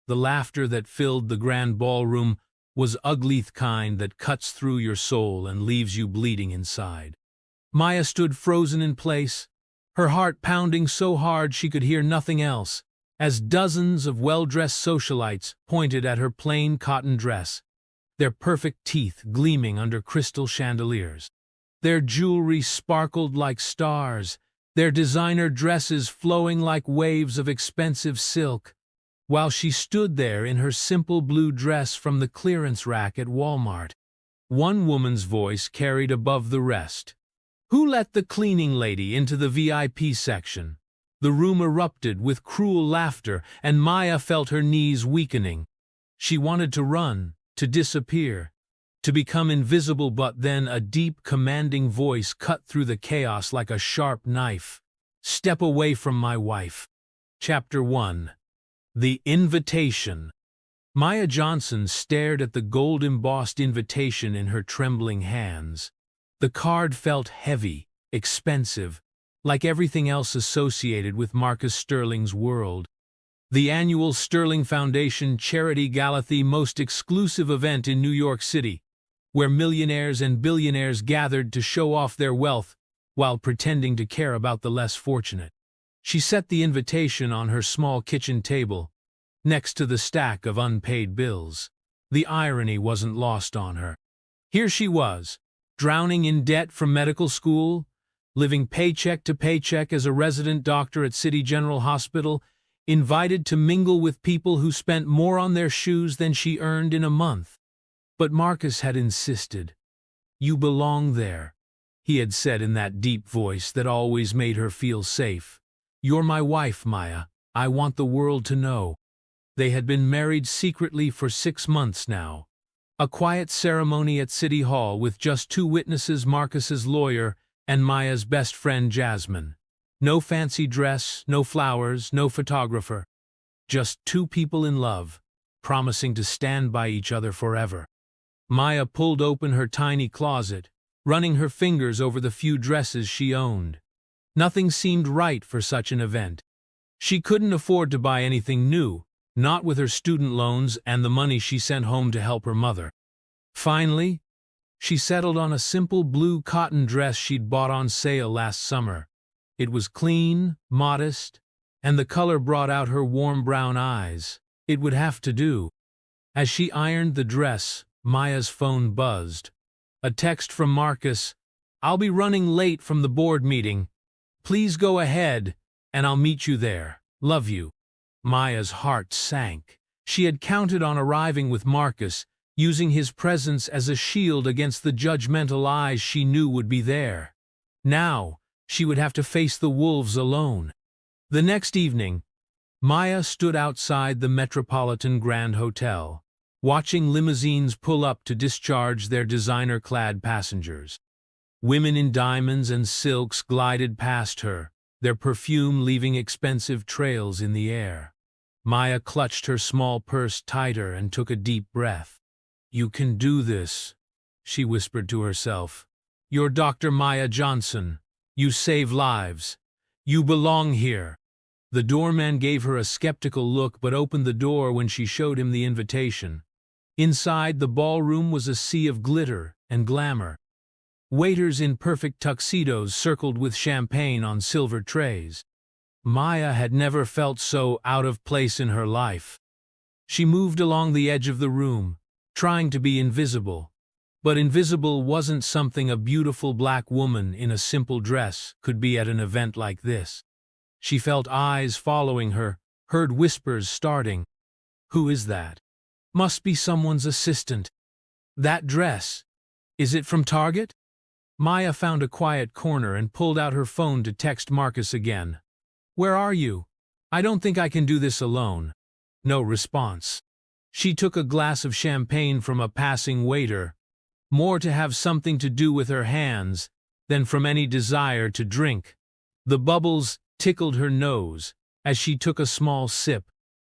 The laughter that filled the grand ballroom was ugly kind that cuts through your soul and leaves you bleeding inside. Maya stood frozen in place, her heart pounding so hard she could hear nothing else, as dozens of well-dressed socialites pointed at her plain cotton dress, their perfect teeth gleaming under crystal chandeliers. Their jewelry sparkled like stars, their designer dresses flowing like waves of expensive silk, while she stood there in her simple blue dress from the clearance rack at Walmart. One woman's voice carried above the rest. "Who let the cleaning lady into the VIP section?" The room erupted with cruel laughter, and Maya felt her knees weakening. She wanted to run, to disappear, to become invisible, but then a deep, commanding voice cut through the chaos like a sharp knife. "Step away from my wife." Chapter 1. The Invitation. Maya Johnson stared at the gold-embossed invitation in her trembling hands. The card felt heavy, expensive, like everything else associated with Marcus Sterling's world. The annual Sterling Foundation Charity Gala, the most exclusive event in New York City, where millionaires and billionaires gathered to show off their wealth while pretending to care about the less fortunate. She set the invitation on her small kitchen table, next to the stack of unpaid bills. The irony wasn't lost on her. Here she was, drowning in debt from medical school, living paycheck to paycheck as a resident doctor at City General Hospital, invited to mingle with people who spent more on their shoes than she earned in a month. But Marcus had insisted. "You belong there," he had said in that deep voice that always made her feel safe. "You're my wife, Maya. I want the world to know." They had been married secretly for 6 months now. A quiet ceremony at City Hall with just 2 witnesses, Marcus's lawyer and Maya's best friend Jasmine. No fancy dress, no flowers, no photographer. Just 2 people in love, promising to stand by each other forever. Maya pulled open her tiny closet, running her fingers over the few dresses she owned. Nothing seemed right for such an event. She couldn't afford to buy anything new, not with her student loans and the money she sent home to help her mother. Finally, she settled on a simple blue cotton dress she'd bought on sale last summer. It was clean, modest, and the color brought out her warm brown eyes. It would have to do. As she ironed the dress, Maya's phone buzzed. A text from Marcus. "I'll be running late from the board meeting. Please go ahead, and I'll meet you there. Love you." Maya's heart sank. She had counted on arriving with Marcus, using his presence as a shield against the judgmental eyes she knew would be there. Now, she would have to face the wolves alone. The next evening, Maya stood outside the Metropolitan Grand Hotel, watching limousines pull up to discharge their designer-clad passengers. Women in diamonds and silks glided past her, their perfume leaving expensive trails in the air. Maya clutched her small purse tighter and took a deep breath. "You can do this," she whispered to herself. "You're Dr. Maya Johnson. You save lives. You belong here." The doorman gave her a skeptical look but opened the door when she showed him the invitation. Inside, the ballroom was a sea of glitter and glamour. Waiters in perfect tuxedos circled with champagne on silver trays. Maya had never felt so out of place in her life. She moved along the edge of the room, trying to be invisible. But invisible wasn't something a beautiful black woman in a simple dress could be at an event like this. She felt eyes following her, heard whispers starting. "Who is that? Must be someone's assistant. That dress. Is it from Target?" Maya found a quiet corner and pulled out her phone to text Marcus again. "Where are you? I don't think I can do this alone." No response. She took a glass of champagne from a passing waiter, more to have something to do with her hands than from any desire to drink. The bubbles tickled her nose as she took a small sip.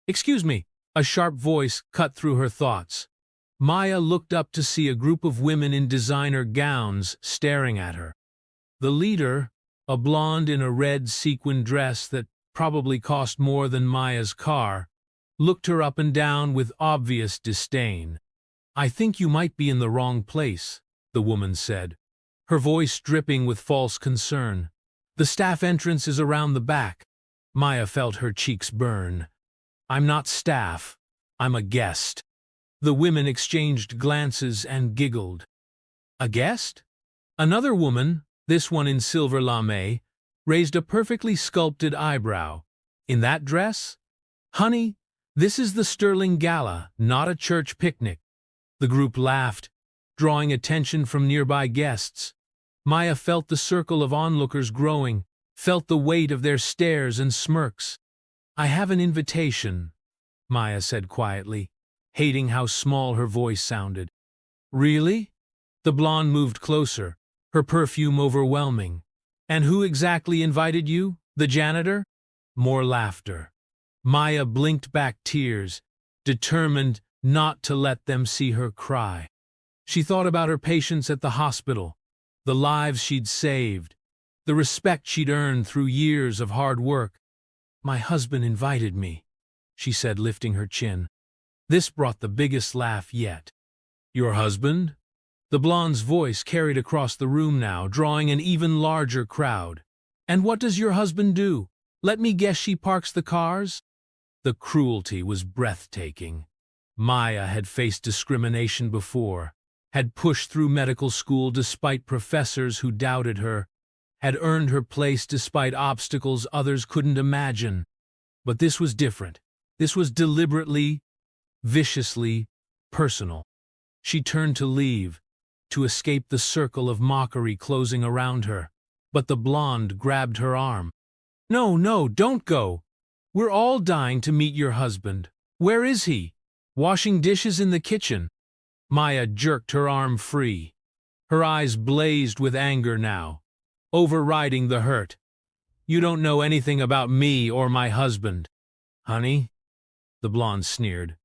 "Excuse me," a sharp voice cut through her thoughts. Maya looked up to see a group of women in designer gowns staring at her. The leader, a blonde in a red sequin dress that probably cost more than Maya's car, looked her up and down with obvious disdain. "I think you might be in the wrong place," the woman said, her voice dripping with false concern. "The staff entrance is around the back." Maya felt her cheeks burn. "I'm not staff. I'm a guest." The women exchanged glances and giggled. "A guest?" Another woman, this one in silver lame, raised a perfectly sculpted eyebrow. "In that dress? Honey, this is the Sterling Gala, not a church picnic." The group laughed, drawing attention from nearby guests. Maya felt the circle of onlookers growing, felt the weight of their stares and smirks. "I have an invitation," Maya said quietly, hating how small her voice sounded. "Really?" The blonde moved closer, her perfume overwhelming. "And who exactly invited you? The janitor?" More laughter. Maya blinked back tears, determined not to let them see her cry. She thought about her patients at the hospital, the lives she'd saved, the respect she'd earned through years of hard work. "My husband invited me," she said, lifting her chin. This brought the biggest laugh yet. "Your husband?" The blonde's voice carried across the room now, drawing an even larger crowd. "And what does your husband do? Let me guess, she parks the cars?" The cruelty was breathtaking. Maya had faced discrimination before, had pushed through medical school despite professors who doubted her, had earned her place despite obstacles others couldn't imagine. But this was different. This was deliberately, viciously personal. She turned to leave, to escape the circle of mockery closing around her, but the blonde grabbed her arm. "No, no, don't go. We're all dying to meet your husband. Where is he? Washing dishes in the kitchen." Maya jerked her arm free. Her eyes blazed with anger now, overriding the hurt. "You don't know anything about me or my husband." "Honey," the blonde sneered,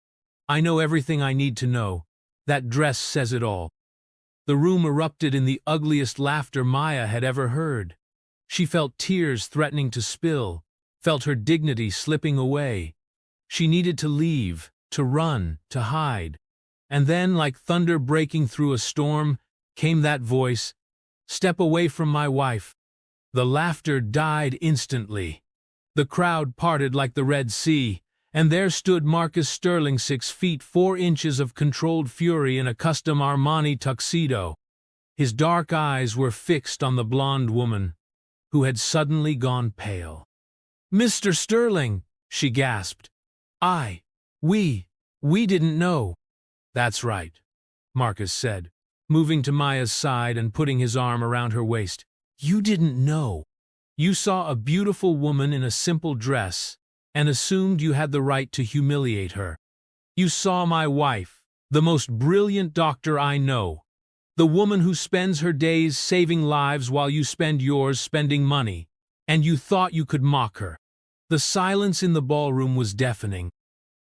"I know everything I need to know. That dress says it all." The room erupted in the ugliest laughter Maya had ever heard. She felt tears threatening to spill, felt her dignity slipping away. She needed to leave, to run, to hide. And then, like thunder breaking through a storm, came that voice, "Step away from my wife." The laughter died instantly. The crowd parted like the Red Sea, and there stood Marcus Sterling, 6 feet 4 inches of controlled fury in a custom Armani tuxedo. His dark eyes were fixed on the blonde woman, who had suddenly gone pale. "Mr. Sterling," she gasped. We didn't know." "That's right," Marcus said, moving to Maya's side and putting his arm around her waist. "You didn't know. You saw a beautiful woman in a simple dress and assumed you had the right to humiliate her. You saw my wife, the most brilliant doctor I know, the woman who spends her days saving lives while you spend yours spending money, and you thought you could mock her." The silence in the ballroom was deafening.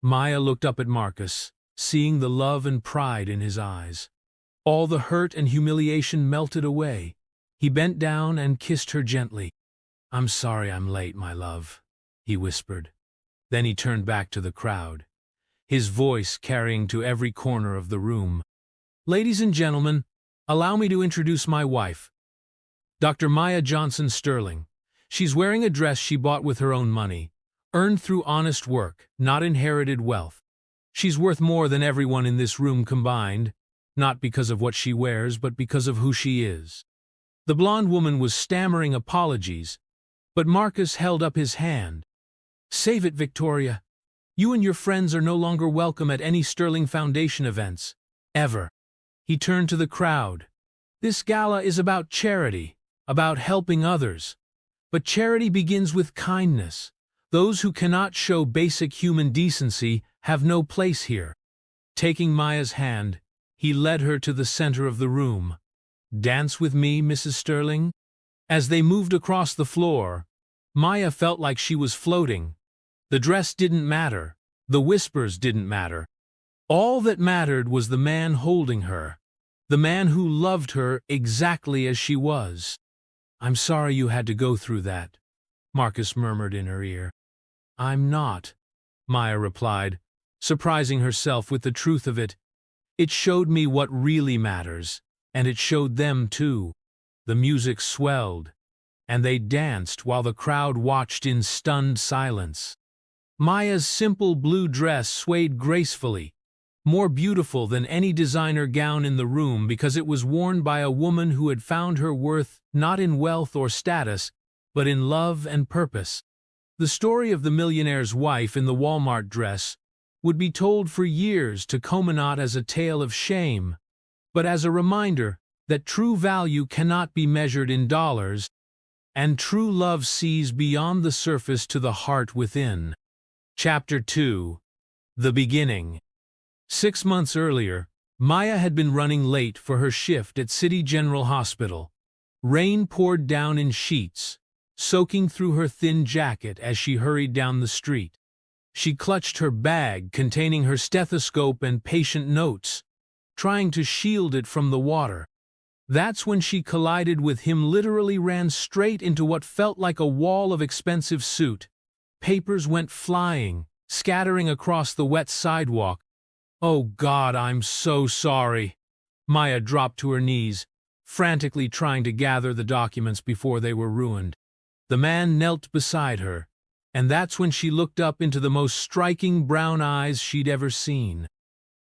Maya looked up at Marcus, seeing the love and pride in his eyes. All the hurt and humiliation melted away. He bent down and kissed her gently. "I'm sorry I'm late, my love," he whispered. Then he turned back to the crowd, his voice carrying to every corner of the room. "Ladies and gentlemen, allow me to introduce my wife, Dr. Maya Johnson Sterling. She's wearing a dress she bought with her own money, earned through honest work, not inherited wealth. She's worth more than everyone in this room combined, not because of what she wears, but because of who she is." The blonde woman was stammering apologies, but Marcus held up his hand. "Save it, Victoria. You and your friends are no longer welcome at any Sterling Foundation events. Ever." He turned to the crowd. "This gala is about charity, about helping others. But charity begins with kindness. Those who cannot show basic human decency have no place here." Taking Maya's hand, he led her to the center of the room. "Dance with me, Mrs. Sterling?" As they moved across the floor, Maya felt like she was floating. The dress didn't matter. The whispers didn't matter. All that mattered was the man holding her, the man who loved her exactly as she was. "I'm sorry you had to go through that," Marcus murmured in her ear. "I'm not," Maya replied, surprising herself with the truth of it. It showed me what really matters, and it showed them too. The music swelled, and they danced while the crowd watched in stunned silence. Maya's simple blue dress swayed gracefully, more beautiful than any designer gown in the room because it was worn by a woman who had found her worth not in wealth or status, but in love and purpose. The story of the millionaire's wife in the Walmart dress would be told for years to Koma not as a tale of shame, but as a reminder that true value cannot be measured in dollars, and true love sees beyond the surface to the heart within. Chapter 2. The Beginning. 6 months earlier, Maya had been running late for her shift at City General Hospital. Rain poured down in sheets, soaking through her thin jacket as she hurried down the street. She clutched her bag containing her stethoscope and patient notes, trying to shield it from the water. That's when she collided with him, literally ran straight into what felt like a wall of expensive soot. Papers went flying, scattering across the wet sidewalk. "Oh God, I'm so sorry." Maya dropped to her knees, frantically trying to gather the documents before they were ruined. The man knelt beside her, and that's when she looked up into the most striking brown eyes she'd ever seen.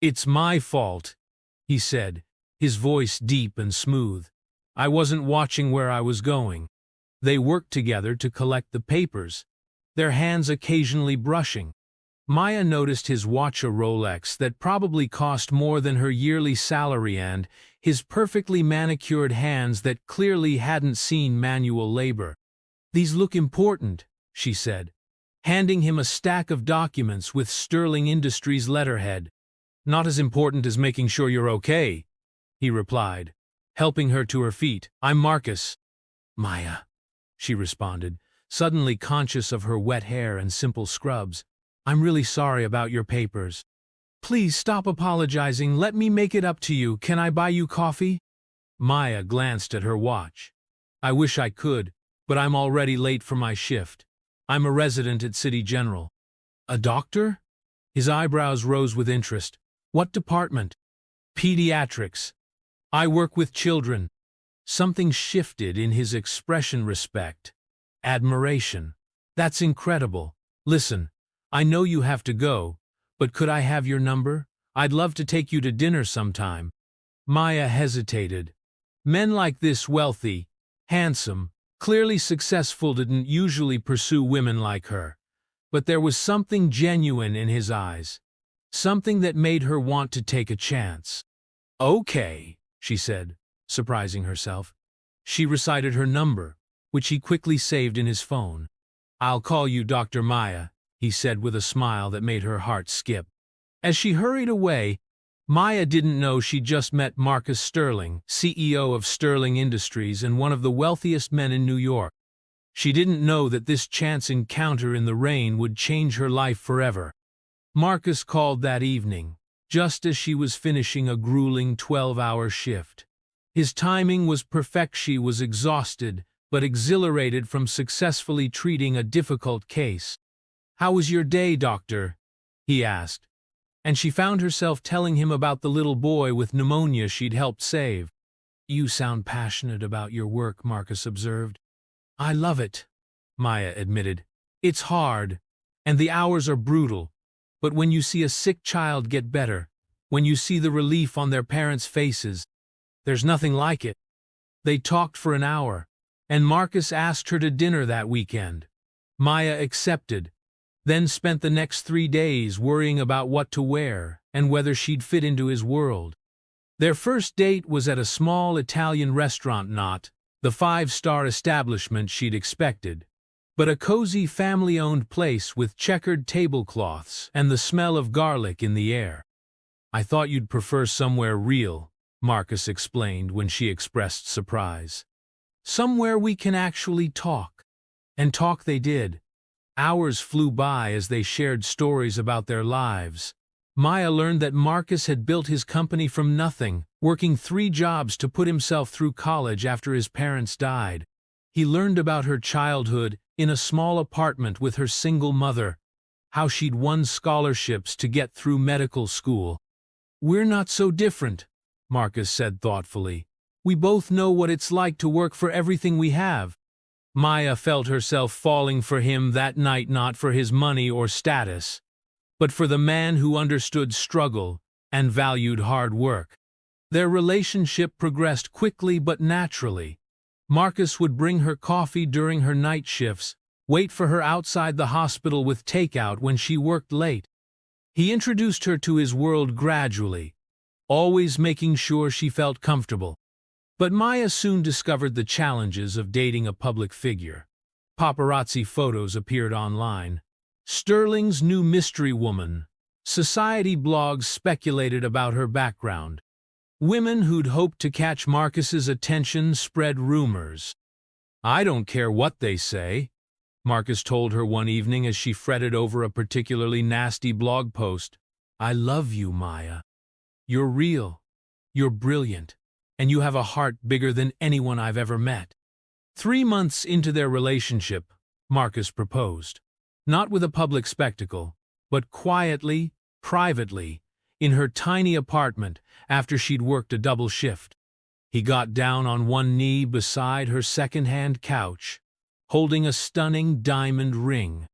"It's my fault," he said, his voice deep and smooth. "I wasn't watching where I was going." They worked together to collect the papers, their hands occasionally brushing. Maya noticed his watch, a Rolex that probably cost more than her yearly salary, and his perfectly manicured hands that clearly hadn't seen manual labor. "These look important," she said, handing him a stack of documents with Sterling Industries letterhead. "Not as important as making sure you're okay," he replied, helping her to her feet. "I'm Marcus." "Maya," she responded, suddenly conscious of her wet hair and simple scrubs. "I'm really sorry about your papers." "Please stop apologizing. Let me make it up to you. Can I buy you coffee?" Maya glanced at her watch. "I wish I could, but I'm already late for my shift. I'm a resident at City General." "A doctor?" His eyebrows rose with interest. "What department?" "Pediatrics. I work with children." Something shifted in his expression. Respect. Admiration. "That's incredible. Listen, I know you have to go, but could I have your number? I'd love to take you to dinner sometime." Maya hesitated. Men like this, wealthy, handsome, clearly successful, didn't usually pursue women like her. But there was something genuine in his eyes, something that made her want to take a chance. "Okay," she said, surprising herself. She recited her number, which he quickly saved in his phone. "I'll call you Dr. Maya," he said with a smile that made her heart skip. As she hurried away, Maya didn't know she'd just met Marcus Sterling, CEO of Sterling Industries and one of the wealthiest men in New York. She didn't know that this chance encounter in the rain would change her life forever. Marcus called that evening, just as she was finishing a grueling 12-hour shift. His timing was perfect. She was exhausted, but exhilarated from successfully treating a difficult case. "How was your day, doctor?" he asked, and she found herself telling him about the little boy with pneumonia she'd helped save. "You sound passionate about your work," Marcus observed. "I love it," Maya admitted. "It's hard, and the hours are brutal, but when you see a sick child get better, when you see the relief on their parents' faces, there's nothing like it." They talked for an hour, and Marcus asked her to dinner that weekend. Maya accepted, then spent the next 3 days worrying about what to wear and whether she'd fit into his world. Their first date was at a small Italian restaurant, not the 5-star establishment she'd expected, but a cozy family-owned place with checkered tablecloths and the smell of garlic in the air. "I thought you'd prefer somewhere real," Marcus explained when she expressed surprise. "Somewhere we can actually talk." And talk they did. Hours flew by as they shared stories about their lives. Maya learned that Marcus had built his company from nothing, working 3 jobs to put himself through college after his parents died. He learned about her childhood in a small apartment with her single mother, how she'd won scholarships to get through medical school. "We're not so different," Marcus said thoughtfully. "We both know what it's like to work for everything we have." Maya felt herself falling for him that night, not for his money or status, but for the man who understood struggle and valued hard work. Their relationship progressed quickly but naturally. Marcus would bring her coffee during her night shifts, wait for her outside the hospital with takeout when she worked late. He introduced her to his world gradually, always making sure she felt comfortable. But Maya soon discovered the challenges of dating a public figure. Paparazzi photos appeared online. Sterling's new mystery woman. Society blogs speculated about her background. Women who'd hoped to catch Marcus's attention spread rumors. "I don't care what they say," Marcus told her one evening as she fretted over a particularly nasty blog post. "I love you, Maya. You're real, you're brilliant, and you have a heart bigger than anyone I've ever met." 3 months into their relationship, Marcus proposed. Not with a public spectacle, but quietly, privately, in her tiny apartment after she'd worked a double shift. He got down on one knee beside her second-hand couch, holding a stunning diamond ring.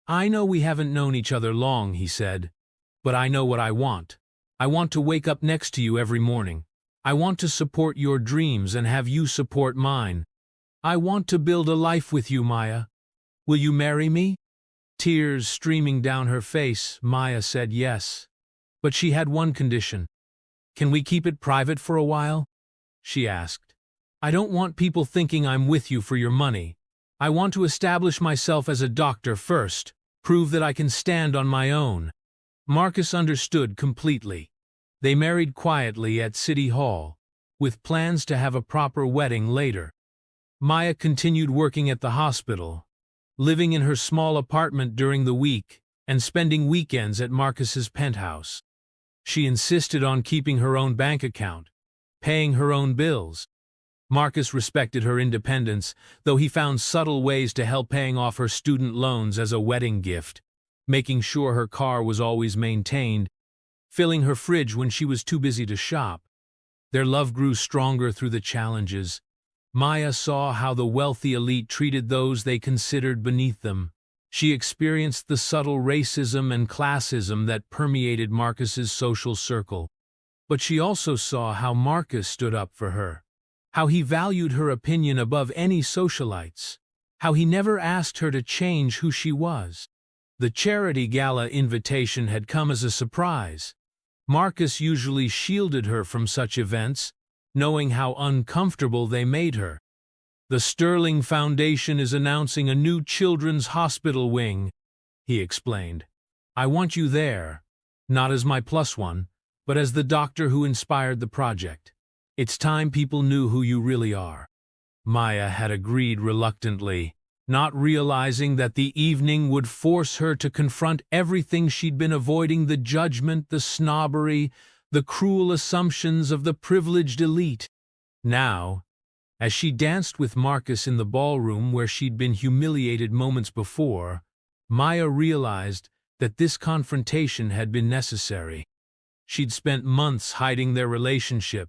"I know we haven't known each other long," he said, "but I know what I want. I want to wake up next to you every morning. I want to support your dreams and have you support mine. I want to build a life with you, Maya. Will you marry me?" Tears streaming down her face, Maya said yes. But she had one condition. "Can we keep it private for a while?" she asked. "I don't want people thinking I'm with you for your money. I want to establish myself as a doctor first, prove that I can stand on my own." Marcus understood completely. They married quietly at City Hall, with plans to have a proper wedding later. Maya continued working at the hospital, living in her small apartment during the week and spending weekends at Marcus's penthouse. She insisted on keeping her own bank account, paying her own bills. Marcus respected her independence, though he found subtle ways to help, paying off her student loans as a wedding gift, making sure her car was always maintained, filling her fridge when she was too busy to shop. Their love grew stronger through the challenges. Maya saw how the wealthy elite treated those they considered beneath them. She experienced the subtle racism and classism that permeated Marcus's social circle. But she also saw how Marcus stood up for her, how he valued her opinion above any socialites, how he never asked her to change who she was. The charity gala invitation had come as a surprise. Marcus usually shielded her from such events, knowing how uncomfortable they made her. "The Sterling Foundation is announcing a new children's hospital wing," he explained. "I want you there, not as my plus one, but as the doctor who inspired the project. It's time people knew who you really are." Maya had agreed reluctantly, not realizing that the evening would force her to confront everything she'd been avoiding: the judgment, the snobbery, the cruel assumptions of the privileged elite. Now, as she danced with Marcus in the ballroom where she'd been humiliated moments before, Maya realized that this confrontation had been necessary. She'd spent months hiding their relationship,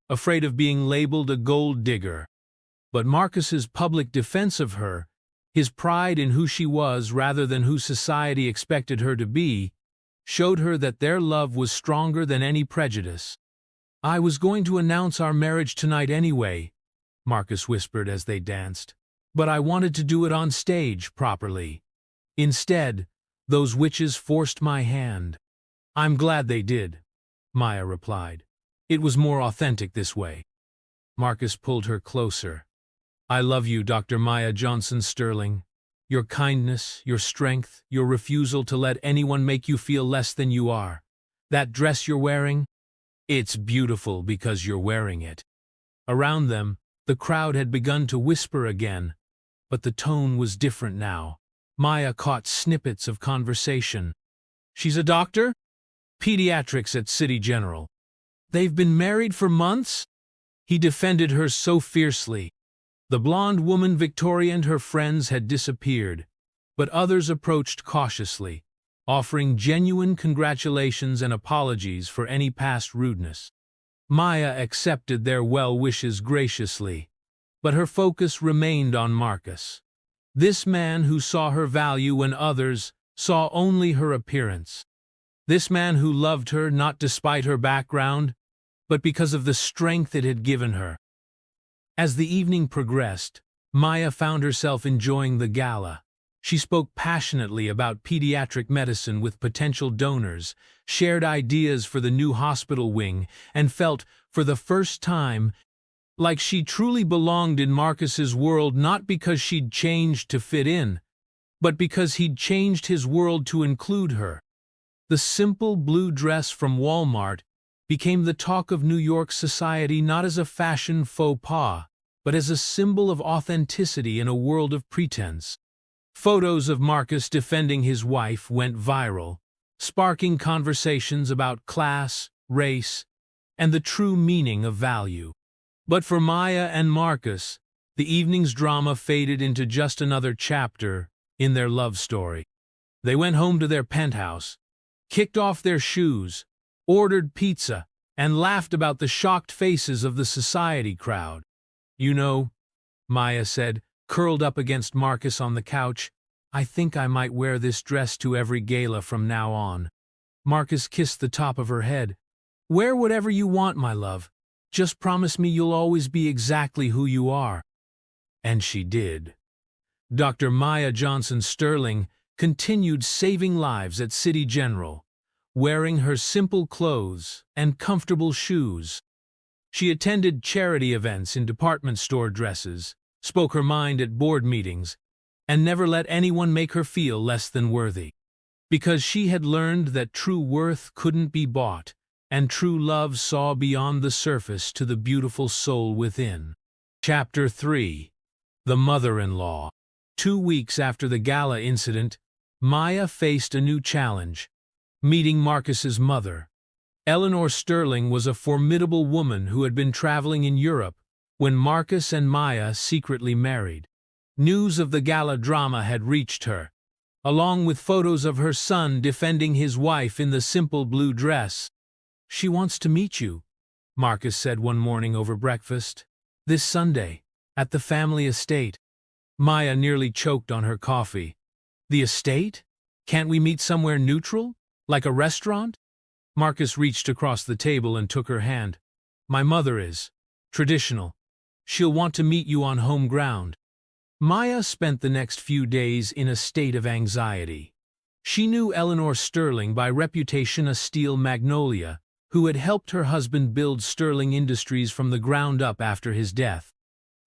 afraid of being labeled a gold digger. But Marcus's public defense of her, his pride in who she was rather than who society expected her to be, showed her that their love was stronger than any prejudice. "I was going to announce our marriage tonight anyway," Marcus whispered as they danced, "but I wanted to do it on stage properly. Instead, those witches forced my hand." "I'm glad they did," Maya replied. "It was more authentic this way." Marcus pulled her closer. "I love you, Dr. Maya Johnson Sterling. Your kindness, your strength, your refusal to let anyone make you feel less than you are. That dress you're wearing? It's beautiful because you're wearing it." Around them, the crowd had begun to whisper again, but the tone was different now. Maya caught snippets of conversation. "She's a doctor? Pediatrics at City General. They've been married for months?" He defended her so fiercely. The blonde woman Victoria and her friends had disappeared, but others approached cautiously, offering genuine congratulations and apologies for any past rudeness. Maya accepted their well wishes graciously, but her focus remained on Marcus. This man who saw her value when others saw only her appearance. This man who loved her not despite her background, but because of the strength it had given her. As the evening progressed, Maya found herself enjoying the gala. She spoke passionately about pediatric medicine with potential donors, shared ideas for the new hospital wing, and felt, for the first time, like she truly belonged in Marcus's world, not because she'd changed to fit in, but because he'd changed his world to include her. The simple blue dress from Walmart became the talk of New York society, not as a fashion faux pas, but as a symbol of authenticity in a world of pretense. Photos of Marcus defending his wife went viral, sparking conversations about class, race, and the true meaning of value. But for Maya and Marcus, the evening's drama faded into just another chapter in their love story. They went home to their penthouse, kicked off their shoes, ordered pizza, and laughed about the shocked faces of the society crowd. "You know," Maya said, curled up against Marcus on the couch, "I think I might wear this dress to every gala from now on." Marcus kissed the top of her head. "Wear whatever you want, my love. Just promise me you'll always be exactly who you are." And she did. Dr. Maya Johnson Sterling continued saving lives at City General, wearing her simple clothes and comfortable shoes. She attended charity events in department store dresses, spoke her mind at board meetings, and never let anyone make her feel less than worthy. Because she had learned that true worth couldn't be bought, and true love saw beyond the surface to the beautiful soul within. Chapter 3. The Mother-in-Law. 2 weeks after the gala incident, Maya faced a new challenge: meeting Marcus's mother. Eleanor Sterling was a formidable woman who had been traveling in Europe when Marcus and Maya secretly married. News of the gala drama had reached her, along with photos of her son defending his wife in the simple blue dress. "She wants to meet you," Marcus said one morning over breakfast. "This Sunday, at the family estate." Maya nearly choked on her coffee. "The estate? Can't we meet somewhere neutral, like a restaurant?" Marcus reached across the table and took her hand. "My mother is traditional. She'll want to meet you on home ground." Maya spent the next few days in a state of anxiety. She knew Eleanor Sterling by reputation, a steel magnolia, who had helped her husband build Sterling Industries from the ground up after his death.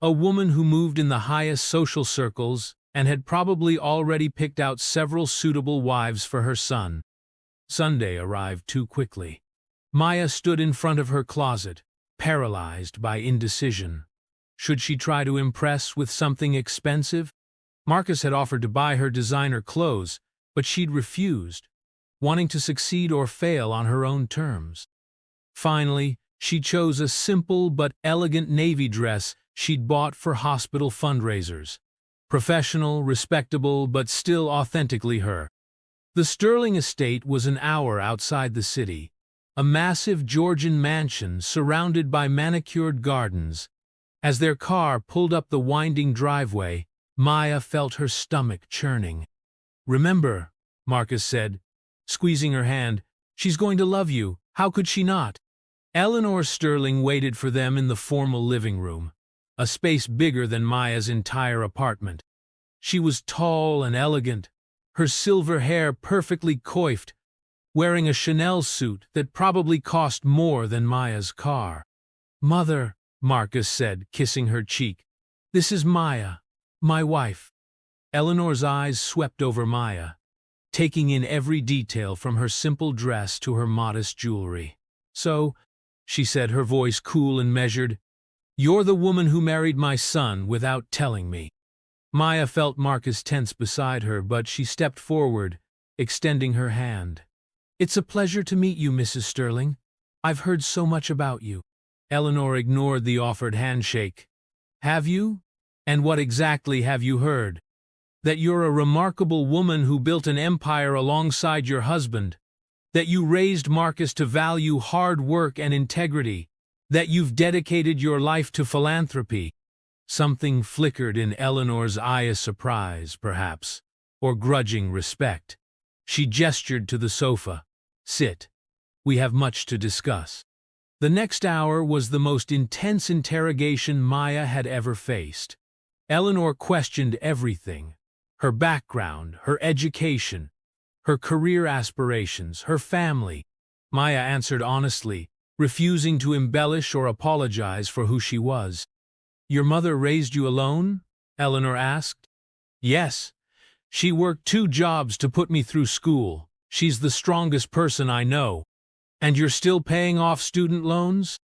A woman who moved in the highest social circles and had probably already picked out several suitable wives for her son. Sunday arrived too quickly. Maya stood in front of her closet, paralyzed by indecision. Should she try to impress with something expensive? Marcus had offered to buy her designer clothes, but she'd refused, wanting to succeed or fail on her own terms. Finally, she chose a simple but elegant navy dress she'd bought for hospital fundraisers. Professional, respectable, but still authentically her. The Sterling estate was an hour outside the city, a massive Georgian mansion surrounded by manicured gardens. As their car pulled up the winding driveway, Maya felt her stomach churning. "Remember," Marcus said, squeezing her hand, "she's going to love you. How could she not?" Eleanor Sterling waited for them in the formal living room, a space bigger than Maya's entire apartment. She was tall and elegant, her silver hair perfectly coiffed, wearing a Chanel suit that probably cost more than Maya's car. "Mother," Marcus said, kissing her cheek, "this is Maya, my wife." Eleanor's eyes swept over Maya, taking in every detail from her simple dress to her modest jewelry. "So," she said, her voice cool and measured, "you're the woman who married my son without telling me." Maya felt Marcus tense beside her, but she stepped forward, extending her hand. "It's a pleasure to meet you, Mrs. Sterling. I've heard so much about you." Eleanor ignored the offered handshake. "Have you? And what exactly have you heard?" that you're a remarkable woman who built an empire alongside your husband, that you raised Marcus to value hard work and integrity, that you've dedicated your life to philanthropy. Something flickered in Eleanor's eye, a surprise, perhaps, or grudging respect. She gestured to the sofa. "Sit. We have much to discuss." The next hour was the most intense interrogation Maya had ever faced. Eleanor questioned everything: her background, her education, her career aspirations, her family. Maya answered honestly, refusing to embellish or apologize for who she was. "Your mother raised you alone?" Eleanor asked. "Yes. She worked 2 jobs to put me through school. She's the strongest person I know." "And you're still paying off student loans?"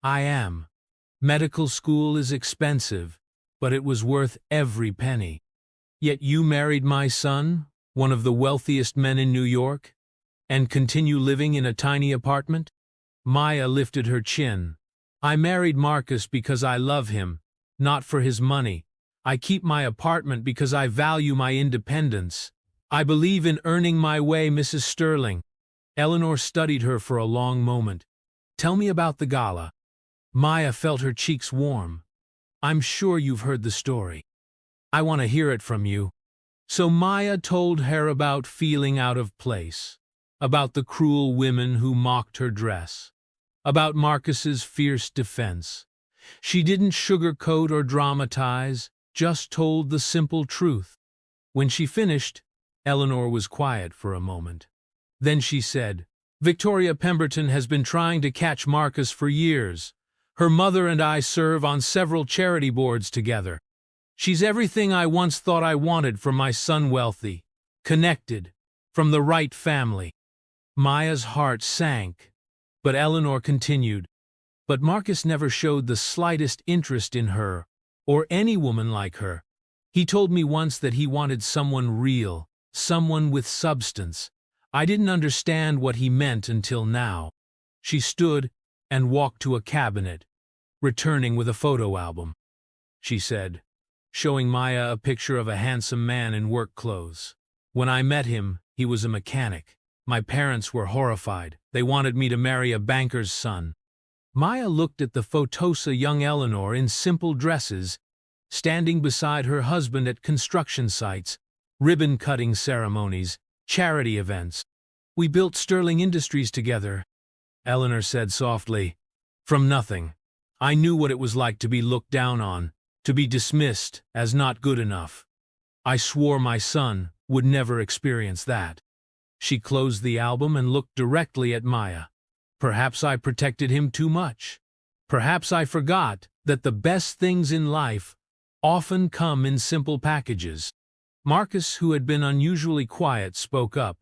"I am. Medical school is expensive, but it was worth every penny." "Yet you married my son, one of the wealthiest men in New York, and continue living in a tiny apartment?" Maya lifted her chin. "I married Marcus because I love him, not for his money. I keep my apartment because I value my independence. I believe in earning my way, Mrs. Sterling." Eleanor studied her for a long moment. "Tell me about the gala." Maya felt her cheeks warm. "I'm sure you've heard the story. I want to hear it from you." So Maya told her about feeling out of place, about the cruel women who mocked her dress, about Marcus's fierce defense. She didn't sugarcoat or dramatize, just told the simple truth. When she finished, Eleanor was quiet for a moment. Then she said, "Victoria Pemberton has been trying to catch Marcus for years. Her mother and I serve on several charity boards together. She's everything I once thought I wanted from my son: wealthy, connected, from the right family." Maya's heart sank, but Eleanor continued, "But Marcus never showed the slightest interest in her, or any woman like her. He told me once that he wanted someone real, someone with substance. I didn't understand what he meant until now." She stood and walked to a cabinet, returning with a photo album. She said, showing Maya a picture of a handsome man in work clothes. "When I met him, he was a mechanic. My parents were horrified. They wanted me to marry a banker's son." Maya looked at the photosa young Eleanor in simple dresses, standing beside her husband at construction sites, ribbon-cutting ceremonies, charity events. "We built Sterling Industries together," Eleanor said softly. "From nothing. I knew what it was like to be looked down on, to be dismissed as not good enough. I swore my son would never experience that." She closed the album and looked directly at Maya. "Perhaps I protected him too much. Perhaps I forgot that the best things in life often come in simple packages." Marcus, who had been unusually quiet, spoke up.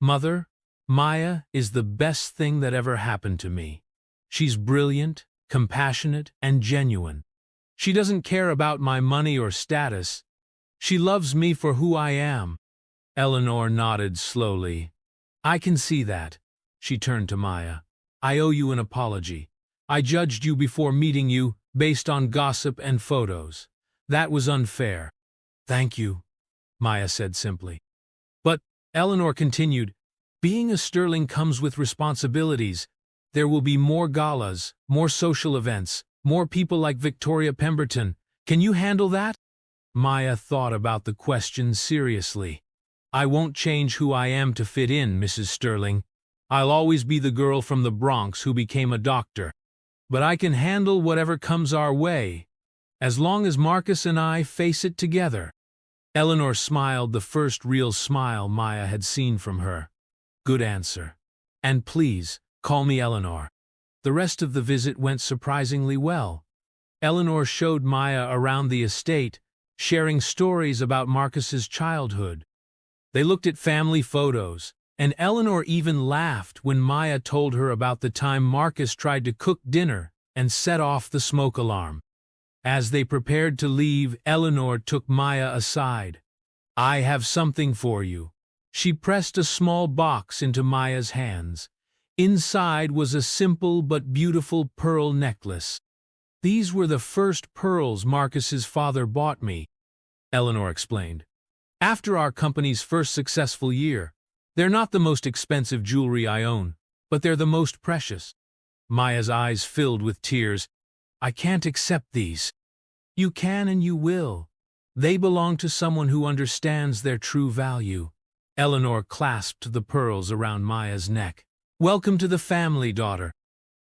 "Mother, Maya is the best thing that ever happened to me. She's brilliant, compassionate, and genuine. She doesn't care about my money or status. She loves me for who I am." Eleanor nodded slowly. "I can see that." She turned to Maya. "I owe you an apology. I judged you before meeting you based on gossip and photos. That was unfair." "Thank you," Maya said simply. "But," Eleanor continued, "being a Sterling comes with responsibilities. There will be more galas, more social events, more people like Victoria Pemberton. Can you handle that?" Maya thought about the question seriously. "I won't change who I am to fit in, Mrs. Sterling. I'll always be the girl from the Bronx who became a doctor. But I can handle whatever comes our way, as long as Marcus and I face it together." Eleanor smiled, the first real smile Maya had seen from her. "Good answer. And please, call me Eleanor." The rest of the visit went surprisingly well. Eleanor showed Maya around the estate, sharing stories about Marcus's childhood. They looked at family photos, and Eleanor even laughed when Maya told her about the time Marcus tried to cook dinner and set off the smoke alarm. As they prepared to leave, Eleanor took Maya aside. "I have something for you." She pressed a small box into Maya's hands. Inside was a simple but beautiful pearl necklace. "These were the first pearls Marcus's father bought me," Eleanor explained. After our company's first successful year. They're not the most expensive jewelry I own, but they're the most precious. Maya's eyes filled with tears. I can't accept these. You can and you will. They belong to someone who understands their true value. Eleanor clasped the pearls around Maya's neck. Welcome to the family, daughter.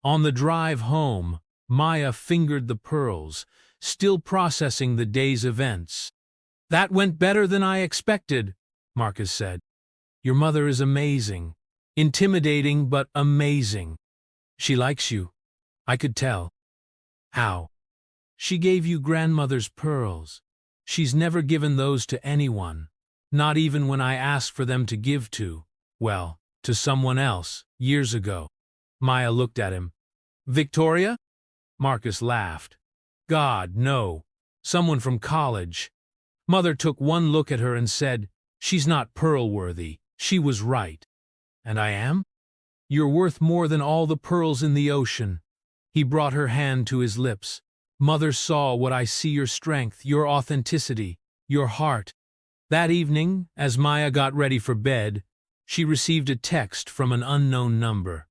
On the drive home, Maya fingered the pearls, still processing the day's events. That went better than I expected, Marcus said. Your mother is amazing. Intimidating, but amazing. She likes you. I could tell. How? She gave you grandmother's pearls. She's never given those to anyone, not even when I asked for them to give to, well, to someone else, years ago. Maya looked at him. Victoria? Marcus laughed. God, no. Someone from college. Mother took one look at her and said, she's not pearl-worthy. She was right. And I am? You're worth more than all the pearls in the ocean. He brought her hand to his lips. Mother saw what I see: your strength, your authenticity, your heart. That evening, as Maya got ready for bed, she received a text from an unknown number.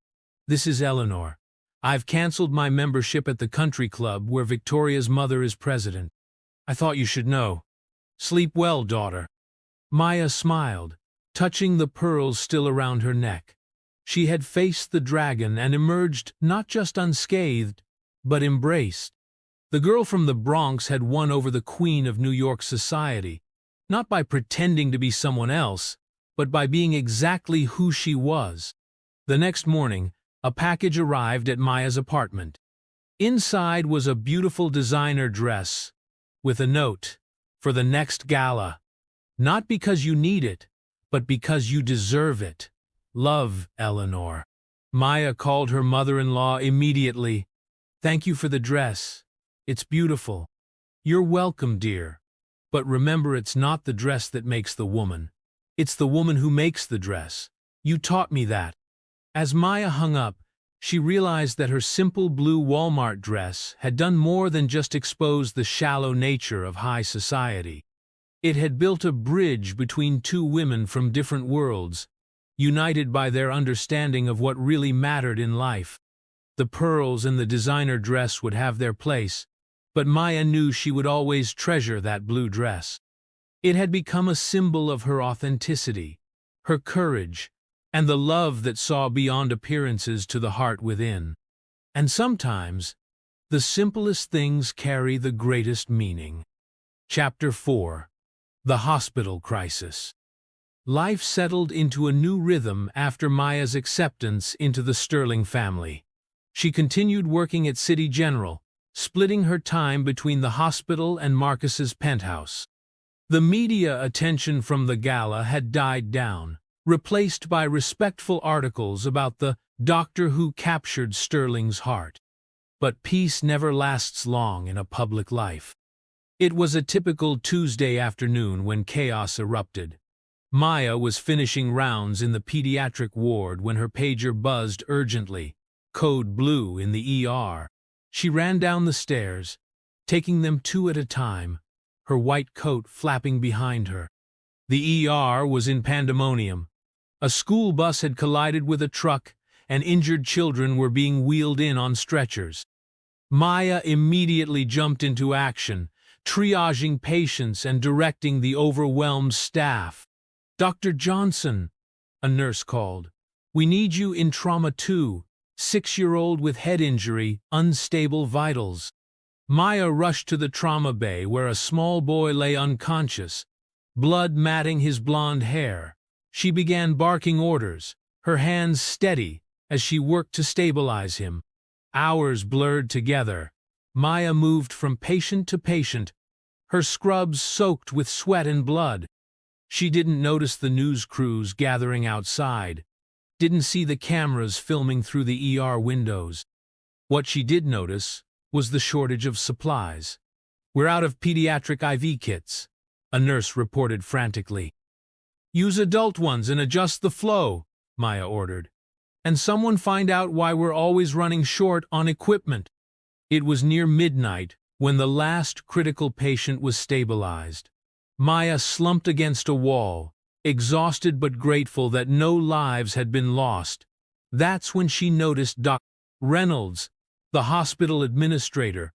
This is Eleanor. I've canceled my membership at the country club where Victoria's mother is president. I thought you should know. Sleep well, daughter. Maya smiled, touching the pearls still around her neck. She had faced the dragon and emerged not just unscathed, but embraced. The girl from the Bronx had won over the queen of New York society, not by pretending to be someone else, but by being exactly who she was. The next morning, a package arrived at Maya's apartment. Inside was a beautiful designer dress, with a note, for the next gala. Not because you need it, but because you deserve it. Love, Eleanor. Maya called her mother-in-law immediately. Thank you for the dress. It's beautiful. You're welcome, dear. But remember, it's not the dress that makes the woman. It's the woman who makes the dress. You taught me that. As Maya hung up, she realized that her simple blue Walmart dress had done more than just expose the shallow nature of high society. It had built a bridge between two women from different worlds, united by their understanding of what really mattered in life. The pearls and the designer dress would have their place, but Maya knew she would always treasure that blue dress. It had become a symbol of her authenticity, her courage, and the love that saw beyond appearances to the heart within. And sometimes, the simplest things carry the greatest meaning. Chapter 4. The Hospital Crisis. Life settled into a new rhythm after Maya's acceptance into the Sterling family. She continued working at City General, splitting her time between the hospital and Marcus's penthouse. The media attention from the gala had died down, replaced by respectful articles about the doctor who captured Sterling's heart. But peace never lasts long in a public life. It was a typical Tuesday afternoon when chaos erupted. Maya was finishing rounds in the pediatric ward when her pager buzzed urgently, code blue in the ER. She ran down the stairs, taking them two at a time, her white coat flapping behind her. The ER was in pandemonium. A school bus had collided with a truck, and injured children were being wheeled in on stretchers. Maya immediately jumped into action, triaging patients and directing the overwhelmed staff. Dr. Johnson, a nurse called. We need you in trauma 2, 6-year-old with head injury, unstable vitals. Maya rushed to the trauma bay where a small boy lay unconscious, blood matting his blonde hair. She began barking orders, her hands steady as she worked to stabilize him. Hours blurred together. Maya moved from patient to patient, her scrubs soaked with sweat and blood. She didn't notice the news crews gathering outside, didn't see the cameras filming through the ER windows. What she did notice was the shortage of supplies. We're out of pediatric IV kits, a nurse reported frantically. Use adult ones and adjust the flow, Maya ordered. And someone find out why we're always running short on equipment. It was near midnight when the last critical patient was stabilized. Maya slumped against a wall, exhausted but grateful that no lives had been lost. That's when she noticed Dr. Reynolds, the hospital administrator,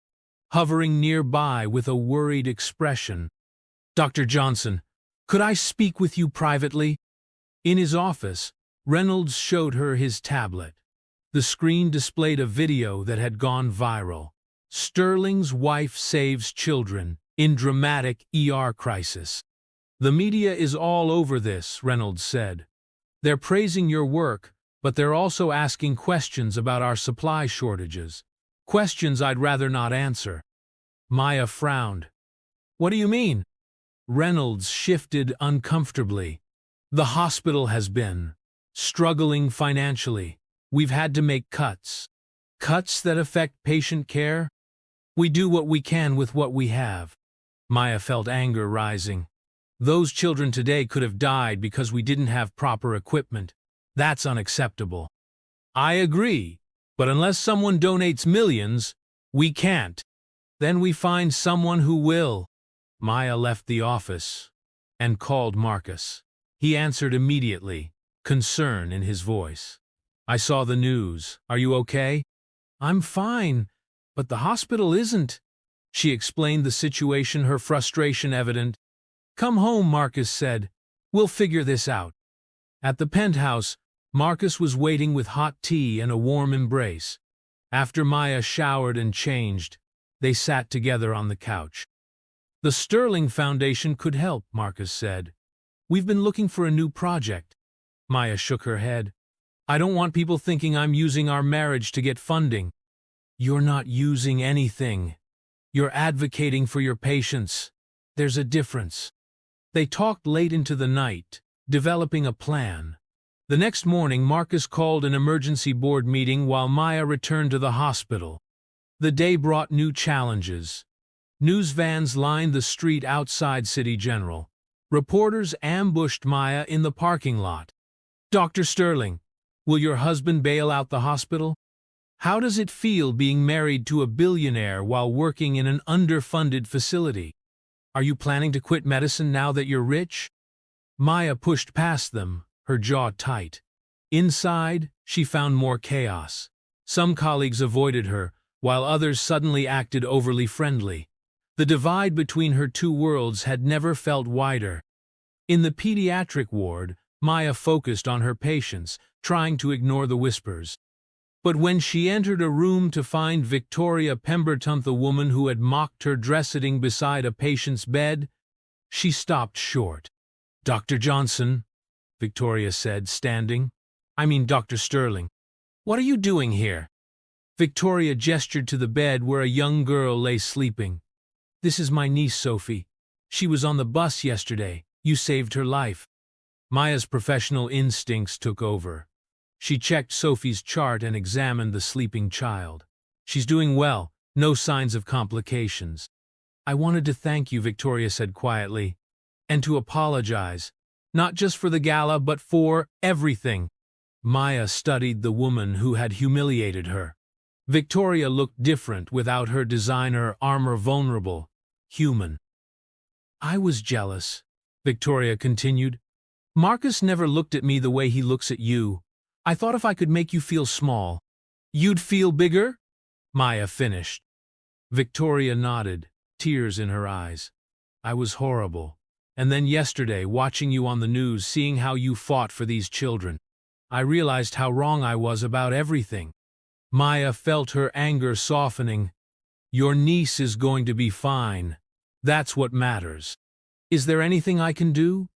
hovering nearby with a worried expression. "Dr. Johnson, could I speak with you privately?" In his office, Reynolds showed her his tablet. The screen displayed a video that had gone viral. Sterling's wife saves children in dramatic ER crisis. "The media is all over this," Reynolds said. "They're praising your work, but they're also asking questions about our supply shortages. Questions I'd rather not answer." Maya frowned. "What do you mean?" Reynolds shifted uncomfortably. "The hospital has been struggling financially. We've had to make cuts. Cuts that affect patient care? We do what we can with what we have." Maya felt anger rising. "Those children today could have died because we didn't have proper equipment. That's unacceptable." "I agree, but unless someone donates millions, we can't. Then we find someone who will." Maya left the office and called Marcus. He answered immediately, concern in his voice. "I saw the news. Are you okay?" "I'm fine, but the hospital isn't." She explained the situation, her frustration evident. "Come home," Marcus said. "We'll figure this out." At the penthouse, Marcus was waiting with hot tea and a warm embrace. After Maya showered and changed, they sat together on the couch. "The Sterling Foundation could help," Marcus said. "We've been looking for a new project." Maya shook her head. "I don't want people thinking I'm using our marriage to get funding." "You're not using anything. You're advocating for your patients. There's a difference." They talked late into the night, developing a plan. The next morning, Marcus called an emergency board meeting while Maya returned to the hospital. The day brought new challenges. News vans lined the street outside City General. Reporters ambushed Maya in the parking lot. "Dr. Sterling, will your husband bail out the hospital? How does it feel being married to a billionaire while working in an underfunded facility? Are you planning to quit medicine now that you're rich?" Maya pushed past them, her jaw tight. Inside, she found more chaos. Some colleagues avoided her, while others suddenly acted overly friendly. The divide between her two worlds had never felt wider. In the pediatric ward, Maya focused on her patients, trying to ignore the whispers. But when she entered a room to find Victoria Pemberton, the woman who had mocked her dress sitting beside a patient's bed, she stopped short. "Dr. Johnson," Victoria said, standing. "I mean Dr. Sterling. What are you doing here?" Victoria gestured to the bed where a young girl lay sleeping. "This is my niece, Sophie. She was on the bus yesterday. You saved her life." Maya's professional instincts took over. She checked Sophie's chart and examined the sleeping child. "She's doing well, no signs of complications." "I wanted to thank you," Victoria said quietly, "and to apologize, not just for the gala, but for everything." Maya studied the woman who had humiliated her. Victoria looked different without her designer armor, vulnerable, human. "I was jealous," Victoria continued. "Marcus never looked at me the way he looks at you. I thought if I could make you feel small, you'd feel bigger?" Maya finished. Victoria nodded, tears in her eyes. "I was horrible. And then yesterday, watching you on the news, seeing how you fought for these children, I realized how wrong I was about everything." Maya felt her anger softening. "Your niece is going to be fine. That's what matters. Is there anything I can do?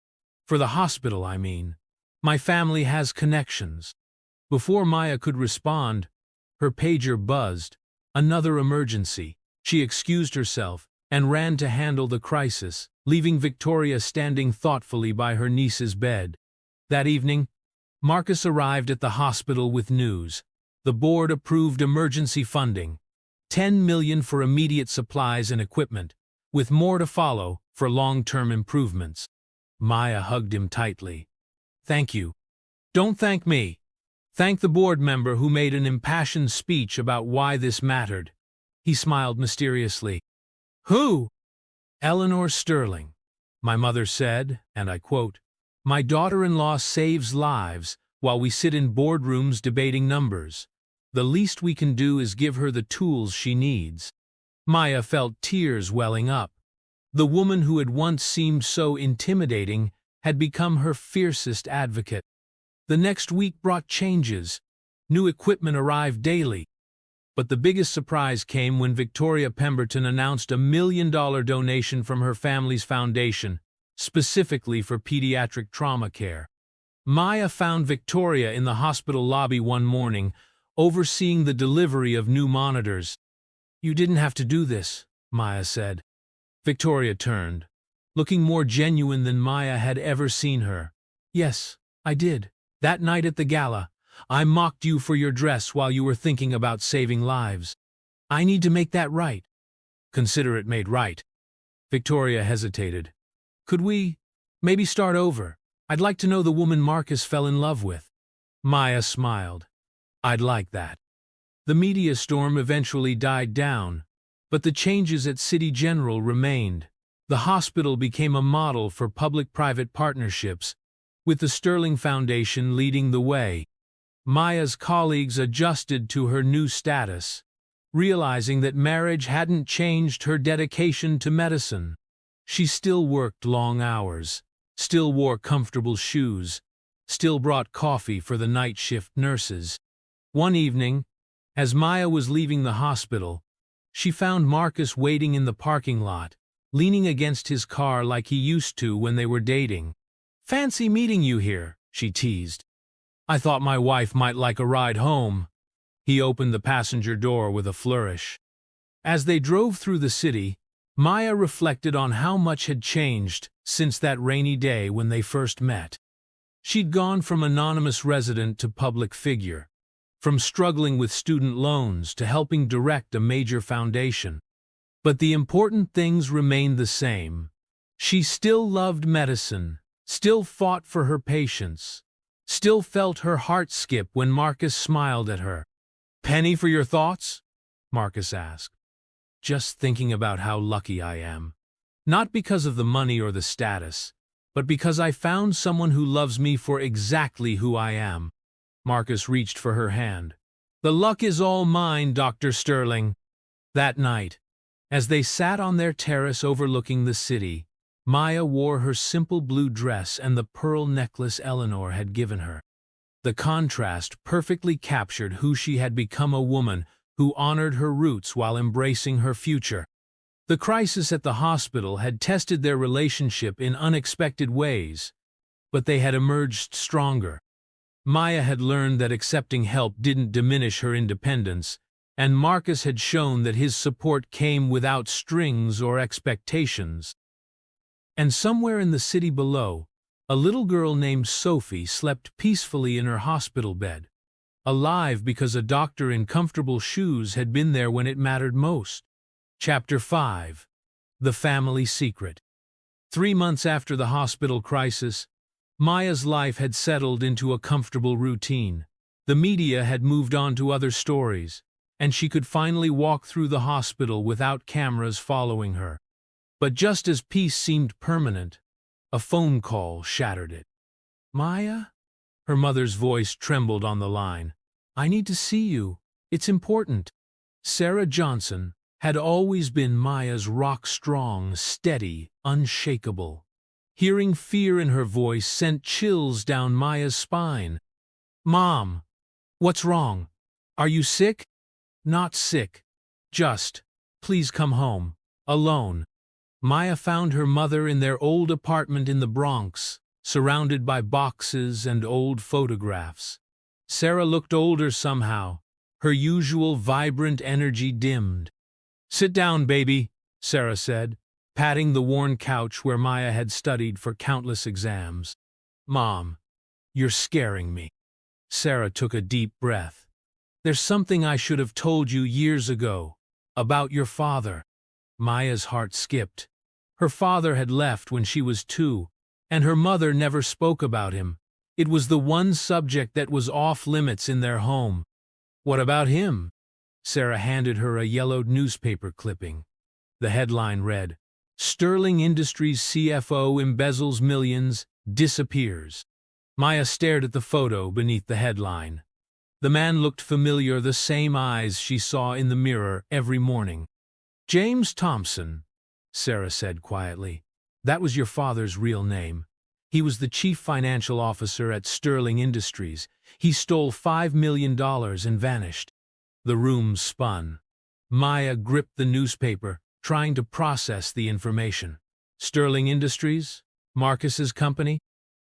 For the hospital, I mean. My family has connections." Before Maya could respond, her pager buzzed. Another emergency. She excused herself and ran to handle the crisis, leaving Victoria standing thoughtfully by her niece's bed. That evening, Marcus arrived at the hospital with news. The board approved emergency funding, $10 million for immediate supplies and equipment, with more to follow for long-term improvements. Maya hugged him tightly. "Thank you. Don't thank me. Thank the board member who made an impassioned speech about why this mattered." He smiled mysteriously. "Who?" "Eleanor Sterling. my mother said, and I quote, "My daughter-in-law saves lives while we sit in boardrooms debating numbers. The least we can do is give her the tools she needs." Maya felt tears welling up. The woman who had once seemed so intimidating had become her fiercest advocate. The next week brought changes. New equipment arrived daily. But the biggest surprise came when Victoria Pemberton announced a $1 million donation from her family's foundation, specifically for pediatric trauma care. Maya found Victoria in the hospital lobby one morning, overseeing the delivery of new monitors. "You didn't have to do this," Maya said. Victoria turned, looking more genuine than Maya had ever seen her. "Yes, I did. That night at the gala, I mocked you for your dress while you were thinking about saving lives. I need to make that right." "Consider it made right." Victoria hesitated. "Could we maybe start over? I'd like to know the woman Marcus fell in love with." Maya smiled. "I'd like that." The media storm eventually died down, but the changes at City General remained. The hospital became a model for public-private partnerships, with the Sterling Foundation leading the way. Maya's colleagues adjusted to her new status, realizing that marriage hadn't changed her dedication to medicine. She still worked long hours, still wore comfortable shoes, still brought coffee for the night shift nurses. One evening, as Maya was leaving the hospital, she found Marcus waiting in the parking lot, leaning against his car like he used to when they were dating. "Fancy meeting you here," she teased. "I thought my wife might like a ride home." He opened the passenger door with a flourish. As they drove through the city, Maya reflected on how much had changed since that rainy day when they first met. She'd gone from anonymous resident to public figure, from struggling with student loans to helping direct a major foundation. But the important things remained the same. She still loved medicine, still fought for her patients, still felt her heart skip when Marcus smiled at her. "Penny for your thoughts?" Marcus asked. "Just thinking about how lucky I am. Not because of the money or the status, but because I found someone who loves me for exactly who I am." Marcus reached for her hand. "The luck is all mine, Dr. Sterling." That night, as they sat on their terrace overlooking the city, Maya wore her simple blue dress and the pearl necklace Eleanor had given her. The contrast perfectly captured who she had become, a woman who honored her roots while embracing her future. The crisis at the hospital had tested their relationship in unexpected ways, but they had emerged stronger. Maya had learned that accepting help didn't diminish her independence, and Marcus had shown that his support came without strings or expectations. And somewhere in the city below, a little girl named Sophie slept peacefully in her hospital bed, alive because a doctor in comfortable shoes had been there when it mattered most. Chapter 5. The Family Secret. 3 months after the hospital crisis, Maya's life had settled into a comfortable routine. The media had moved on to other stories, and she could finally walk through the hospital without cameras following her. But just as peace seemed permanent, a phone call shattered it. "Maya?" Her mother's voice trembled on the line. "I need to see you. It's important." Sarah Johnson had always been Maya's rock-strong, steady, unshakable. Hearing fear in her voice sent chills down Maya's spine. "Mom, what's wrong? Are you sick?" "Not sick. Just, please come home. Alone." Maya found her mother in their old apartment in the Bronx, surrounded by boxes and old photographs. Sarah looked older somehow, her usual vibrant energy dimmed. "Sit down, baby," Sarah said, patting the worn couch where Maya had studied for countless exams. "Mom, you're scaring me." Sarah took a deep breath. "There's something I should have told you years ago, about your father." Maya's heart skipped. Her father had left when she was 2, and her mother never spoke about him. It was the one subject that was off limits in their home. "What about him?" Sarah handed her a yellowed newspaper clipping. The headline read, Sterling Industries CFO embezzles millions, disappears. Maya stared at the photo beneath the headline. The man looked familiar, the same eyes she saw in the mirror every morning. James Thompson, Sarah said quietly. That was your father's real name. He was the chief financial officer at Sterling Industries. He stole $5 million and vanished. The room spun. Maya gripped the newspaper, trying to process the information. Sterling Industries? Marcus's company?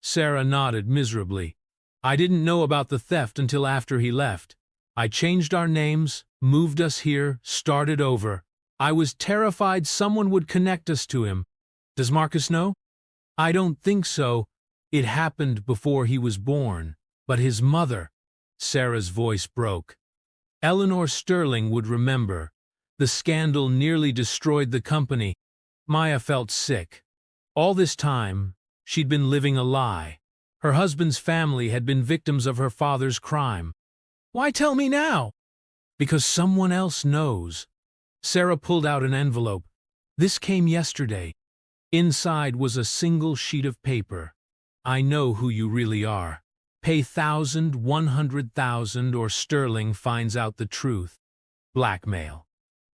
Sarah nodded miserably. I didn't know about the theft until after he left. I changed our names, moved us here, started over. I was terrified someone would connect us to him. Does Marcus know? I don't think so. It happened before he was born. But his mother… Sarah's voice broke. Eleanor Sterling would remember. The scandal nearly destroyed the company. Maya felt sick. All this time, she'd been living a lie. Her husband's family had been victims of her father's crime. Why tell me now? Because someone else knows. Sarah pulled out an envelope. This came yesterday. Inside was a single sheet of paper. I know who you really are. Pay 1,000, 100,000 or Sterling finds out the truth. Blackmail.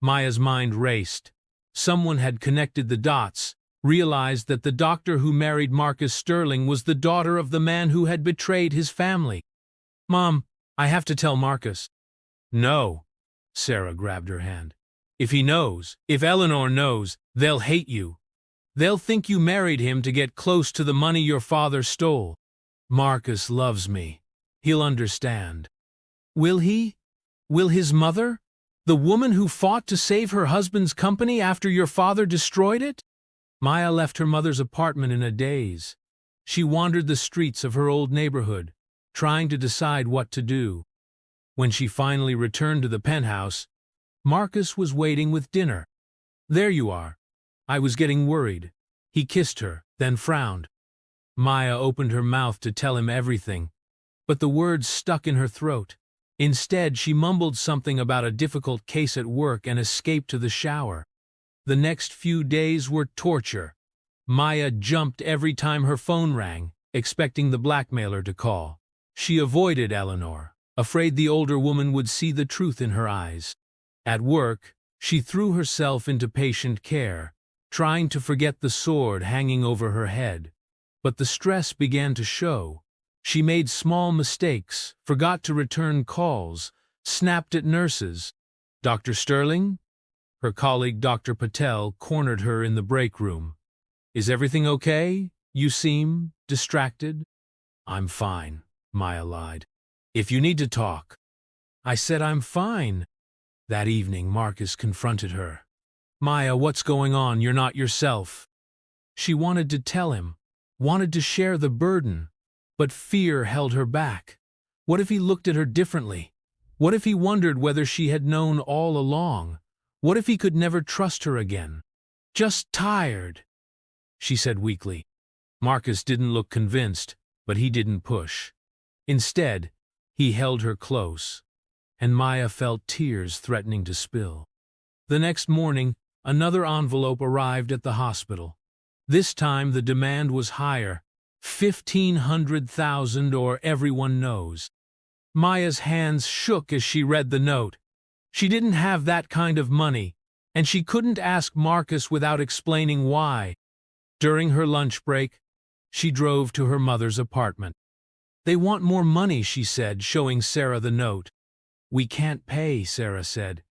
Maya's mind raced. Someone had connected the dots, realized that the doctor who married Marcus Sterling was the daughter of the man who had betrayed his family. Mom, I have to tell Marcus. No. Sarah grabbed her hand. If he knows, if Eleanor knows, they'll hate you. They'll think you married him to get close to the money your father stole. Marcus loves me. He'll understand. Will he? Will his mother? The woman who fought to save her husband's company after your father destroyed it? Maya left her mother's apartment in a daze. She wandered the streets of her old neighborhood, trying to decide what to do. When she finally returned to the penthouse, Marcus was waiting with dinner. There you are. I was getting worried. He kissed her, then frowned. Maya opened her mouth to tell him everything, but the words stuck in her throat. Instead, she mumbled something about a difficult case at work and escaped to the shower. The next few days were torture. Maya jumped every time her phone rang, expecting the blackmailer to call. She avoided Eleanor, afraid the older woman would see the truth in her eyes. At work, she threw herself into patient care, trying to forget the sword hanging over her head. But the stress began to show. She made small mistakes, forgot to return calls, snapped at nurses. Dr. Sterling? Her colleague Dr. Patel cornered her in the break room. Is everything okay? You seem distracted. I'm fine, Maya lied. If you need to talk. I said I'm fine. That evening, Marcus confronted her. Maya, what's going on? You're not yourself. She wanted to tell him, wanted to share the burden, but fear held her back. What if he looked at her differently? What if he wondered whether she had known all along? What if he could never trust her again? Just tired, she said weakly. Marcus didn't look convinced, but he didn't push. Instead, he held her close, and Maya felt tears threatening to spill. The next morning, another envelope arrived at the hospital. This time the demand was higher, 1,500,000 or everyone knows. Maya's hands shook as she read the note. She didn't have that kind of money, and she couldn't ask Marcus without explaining why. During her lunch break, she drove to her mother's apartment. They want more money, she said, showing Sarah the note. We can't pay, Sarah said.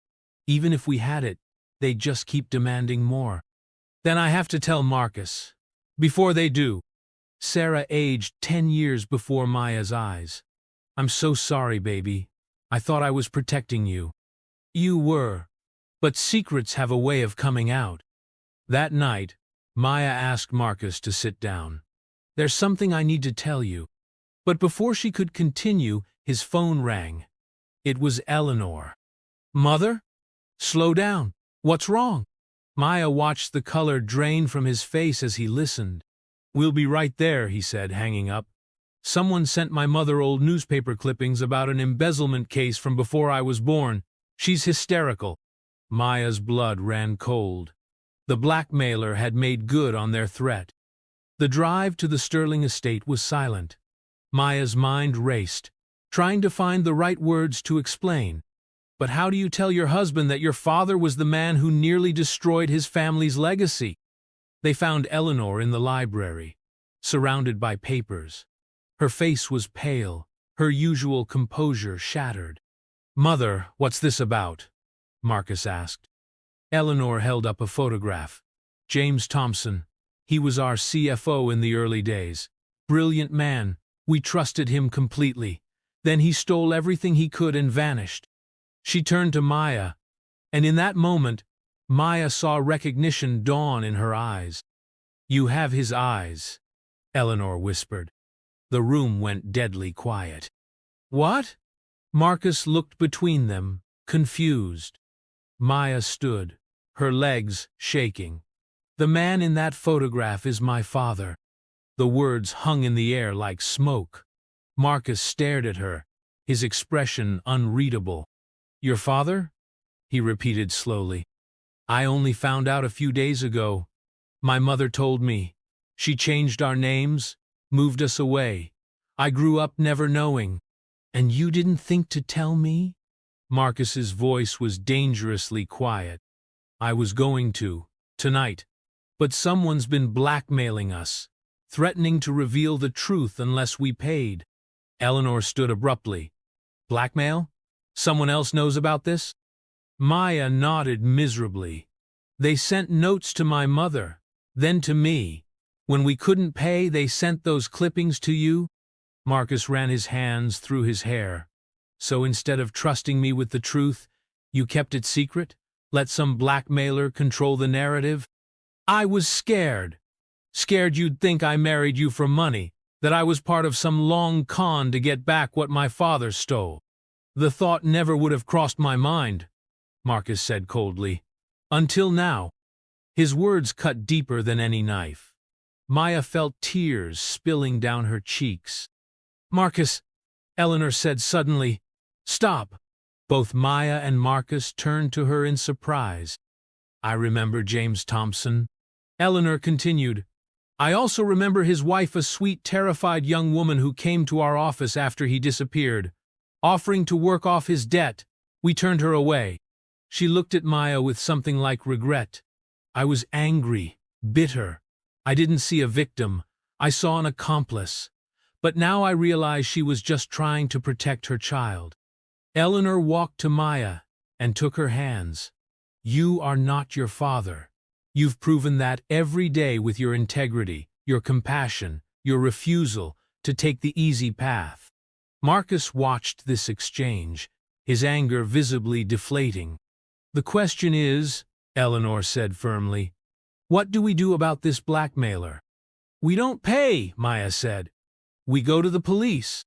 Even if we had it, they'd just keep demanding more. Then I have to tell Marcus. Before they do. Sarah aged 10 years before Maya's eyes. I'm so sorry, baby. I thought I was protecting you. You were. But secrets have a way of coming out. That night, Maya asked Marcus to sit down. There's something I need to tell you. But before she could continue, his phone rang. It was Eleanor. Mother? Slow down. What's wrong? Maya watched the color drain from his face as he listened. We'll be right there, he said, hanging up. Someone sent my mother old newspaper clippings about an embezzlement case from before I was born. She's hysterical. Maya's blood ran cold. The blackmailer had made good on their threat. The drive to the Sterling estate was silent. Maya's mind raced, trying to find the right words to explain. But how do you tell your husband that your father was the man who nearly destroyed his family's legacy? They found Eleanor in the library, surrounded by papers. Her face was pale, her usual composure shattered. "Mother, what's this about?" Marcus asked. Eleanor held up a photograph. "James Thompson. He was our CFO in the early days. Brilliant man. We trusted him completely. Then he stole everything he could and vanished." She turned to Maya, and in that moment, Maya saw recognition dawn in her eyes. "You have his eyes," Eleanor whispered. The room went deadly quiet. "What?" Marcus looked between them, confused. Maya stood, her legs shaking. "The man in that photograph is my father." The words hung in the air like smoke. Marcus stared at her, his expression unreadable. "Your father?" he repeated slowly. "I only found out a few days ago. My mother told me. She changed our names, moved us away. I grew up never knowing." "And you didn't think to tell me?" Marcus's voice was dangerously quiet. "I was going to, tonight. But someone's been blackmailing us, threatening to reveal the truth unless we paid." Eleanor stood abruptly. "Blackmail? Someone else knows about this?" Maya nodded miserably. "They sent notes to my mother, then to me. When we couldn't pay, they sent those clippings to you." Marcus ran his hands through his hair. "So instead of trusting me with the truth, you kept it secret? Let some blackmailer control the narrative?" "I was scared. Scared you'd think I married you for money, that I was part of some long con to get back what my father stole." "The thought never would have crossed my mind," Marcus said coldly. "Until now." His words cut deeper than any knife. Maya felt tears spilling down her cheeks. "Marcus," Eleanor said suddenly, "stop." Both Maya and Marcus turned to her in surprise. "I remember James Thompson," Eleanor continued. "I also remember his wife, a sweet, terrified young woman who came to our office after he disappeared, offering to work off his debt. We turned her away." She looked at Maya with something like regret. "I was angry, bitter. I didn't see a victim. I saw an accomplice. But now I realize she was just trying to protect her child." Eleanor walked to Maya and took her hands. "You are not your father. You've proven that every day with your integrity, your compassion, your refusal to take the easy path." Marcus watched this exchange, his anger visibly deflating. "The question is," Eleanor said firmly, "what do we do about this blackmailer?" "We don't pay," Maya said. "We go to the police."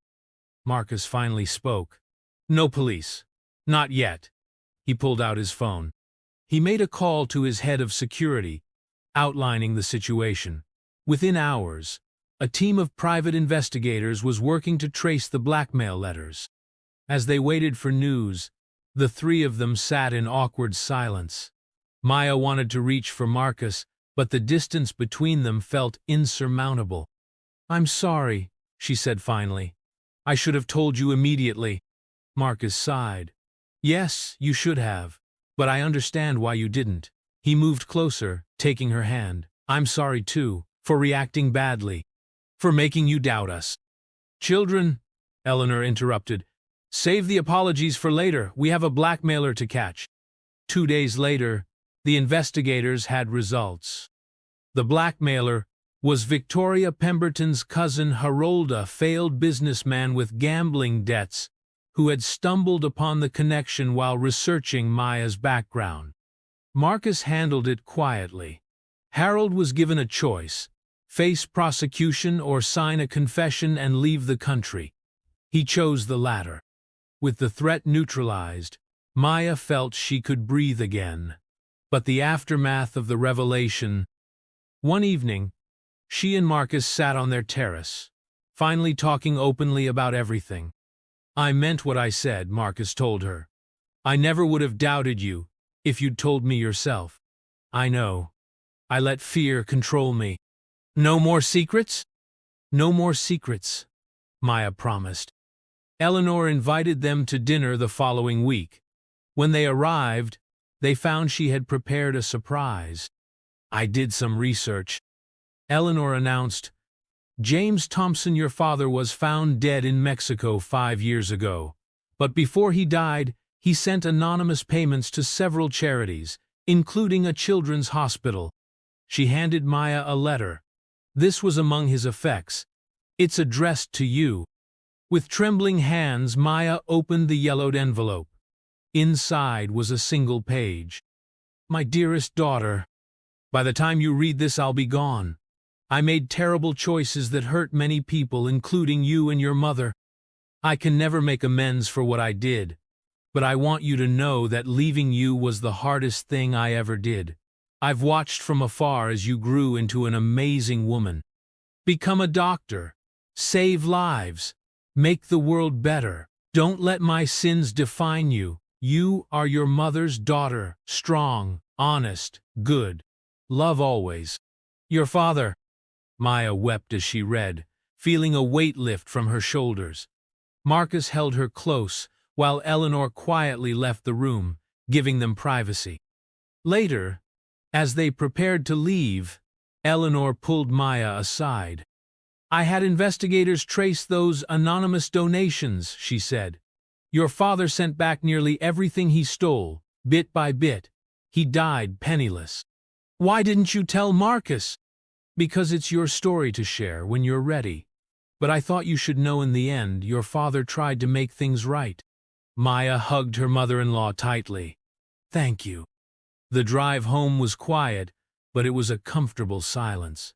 Marcus finally spoke. "No police. Not yet." He pulled out his phone. He made a call to his head of security, outlining the situation. Within hours, a team of private investigators was working to trace the blackmail letters. As they waited for news, the three of them sat in awkward silence. Maya wanted to reach for Marcus, but the distance between them felt insurmountable. "I'm sorry," she said finally. "I should have told you immediately." Marcus sighed. "Yes, you should have. But I understand why you didn't." He moved closer, taking her hand. "I'm sorry, too, for reacting badly, for making you doubt us." "Children," Eleanor interrupted, "save the apologies for later. We have a blackmailer to catch." 2 days later, the investigators had results. The blackmailer was Victoria Pemberton's cousin Harold, a failed businessman with gambling debts, who had stumbled upon the connection while researching Maya's background. Marcus handled it quietly. Harold was given a choice: face prosecution or sign a confession and leave the country. He chose the latter. With the threat neutralized, Maya felt she could breathe again. But the aftermath of the revelation. One evening, she and Marcus sat on their terrace, finally talking openly about everything. "I meant what I said," Marcus told her. "I never would have doubted you if you'd told me yourself." "I know," I let fear control me. No more secrets? No more secrets, Maya promised. Eleanor invited them to dinner the following week. When they arrived, they found she had prepared a surprise. I did some research. Eleanor announced, James Thompson, your father, was found dead in Mexico 5 years ago. But before he died, he sent anonymous payments to several charities, including a children's hospital. She handed Maya a letter. This was among his effects. It's addressed to you. With trembling hands, Maya opened the yellowed envelope. Inside was a single page. My dearest daughter, by the time you read this, I'll be gone. I made terrible choices that hurt many people, including you and your mother. I can never make amends for what I did, but I want you to know that leaving you was the hardest thing I ever did. I've watched from afar as you grew into an amazing woman. Become a doctor. Save lives. Make the world better. Don't let my sins define you. You are your mother's daughter, strong, honest, good. Love always. Your father. Maya wept as she read, feeling a weight lift from her shoulders. Marcus held her close, while Eleanor quietly left the room, giving them privacy. Later, as they prepared to leave, Eleanor pulled Maya aside. I had investigators trace those anonymous donations, she said. Your father sent back nearly everything he stole, bit by bit. He died penniless. Why didn't you tell Marcus? Because it's your story to share when you're ready. But I thought you should know in the end your father tried to make things right. Maya hugged her mother-in-law tightly. Thank you. The drive home was quiet, but it was a comfortable silence.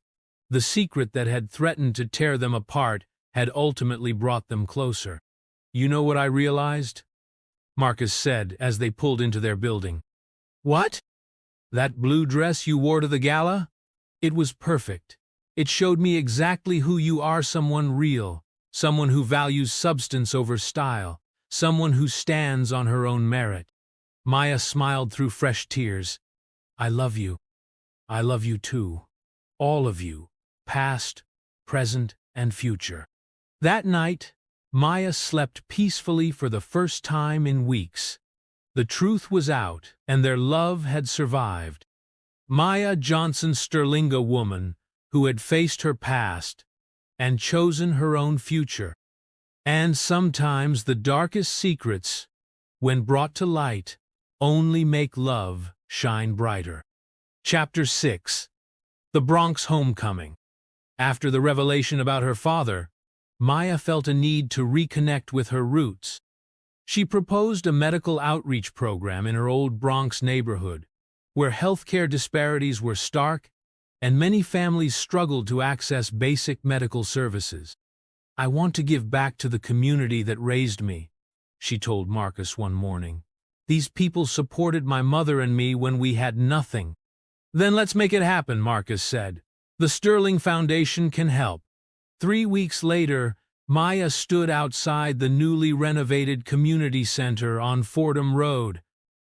The secret that had threatened to tear them apart had ultimately brought them closer. You know what I realized? Marcus said as they pulled into their building. What? That blue dress you wore to the gala? It was perfect. It showed me exactly who you are, someone real, someone who values substance over style, someone who stands on her own merit. Maya smiled through fresh tears. I love you. I love you too. All of you, past, present, and future. That night, Maya slept peacefully for the first time in weeks. The truth was out, and their love had survived. Maya Johnson Sterling, a woman who had faced her past and chosen her own future. And sometimes the darkest secrets, when brought to light, only make love shine brighter. Chapter 6. The Bronx Homecoming. After the revelation about her father, Maya felt a need to reconnect with her roots. She proposed a medical outreach program in her old Bronx neighborhood, where healthcare disparities were stark and many families struggled to access basic medical services. I want to give back to the community that raised me, she told Marcus one morning. These people supported my mother and me when we had nothing. Then let's make it happen, Marcus said. The Sterling Foundation can help. 3 weeks later, Maya stood outside the newly renovated community center on Fordham Road,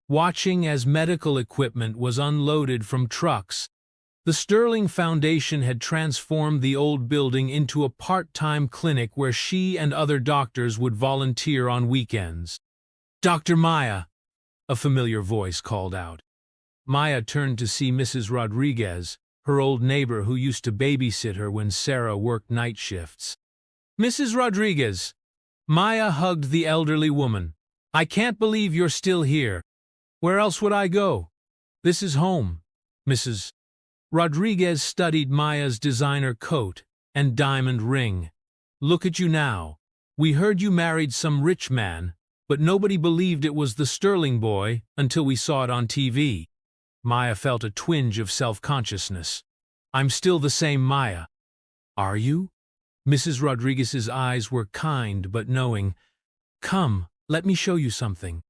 watching as medical equipment was unloaded from trucks. The Sterling Foundation had transformed the old building into a part-time clinic where she and other doctors would volunteer on weekends. Dr. Maya, a familiar voice called out. Maya turned to see Mrs. Rodriguez, her old neighbor who used to babysit her when Sarah worked night shifts. Mrs. Rodriguez, Maya hugged the elderly woman. I can't believe you're still here. Where else would I go? This is home, Mrs. Rodriguez studied Maya's designer coat and diamond ring. Look at you now. We heard you married some rich man, but nobody believed it was the Sterling boy until we saw it on TV. Maya felt a twinge of self-consciousness. I'm still the same Maya. Are you? Mrs. Rodriguez's eyes were kind but knowing. Come, let me show you something.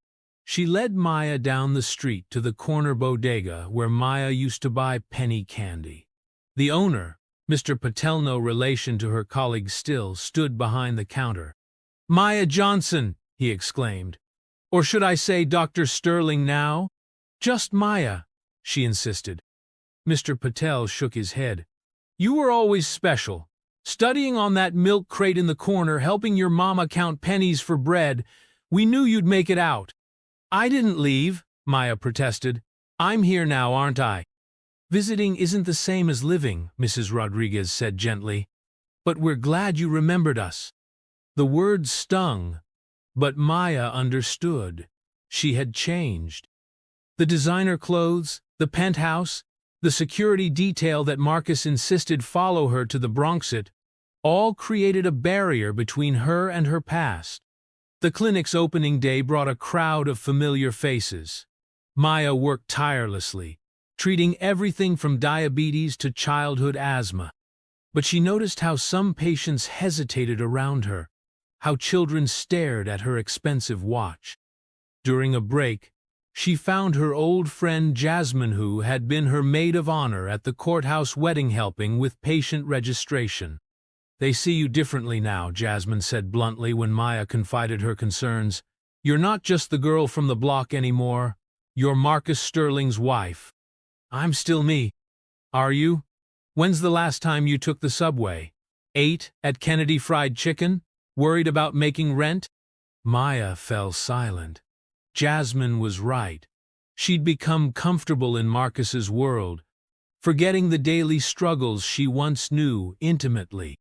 She led Maya down the street to the corner bodega where Maya used to buy penny candy. The owner, Mr. Patel, no relation to her colleague still, stood behind the counter. Maya Johnson, he exclaimed. Or should I say Dr. Sterling now? Just Maya, she insisted. Mr. Patel shook his head. You were always special. Studying on that milk crate in the corner, helping your mama count pennies for bread, we knew you'd make it out. I didn't leave, Maya protested. I'm here now, aren't I? Visiting isn't the same as living, Mrs. Rodriguez said gently. But we're glad you remembered us. The words stung, but Maya understood. She had changed. The designer clothes, the penthouse, the security detail that Marcus insisted follow her to the Bronx, all created a barrier between her and her past. The clinic's opening day brought a crowd of familiar faces. Maya worked tirelessly, treating everything from diabetes to childhood asthma. But she noticed how some patients hesitated around her, how children stared at her expensive watch. During a break, she found her old friend Jasmine, who had been her maid of honor at the courthouse wedding, helping with patient registration. They see you differently now, Jasmine said bluntly when Maya confided her concerns. You're not just the girl from the block anymore. You're Marcus Sterling's wife. I'm still me. Are you? When's the last time you took the subway? Ate at Kennedy Fried Chicken? Worried about making rent? Maya fell silent. Jasmine was right. She'd become comfortable in Marcus's world, forgetting the daily struggles she once knew intimately.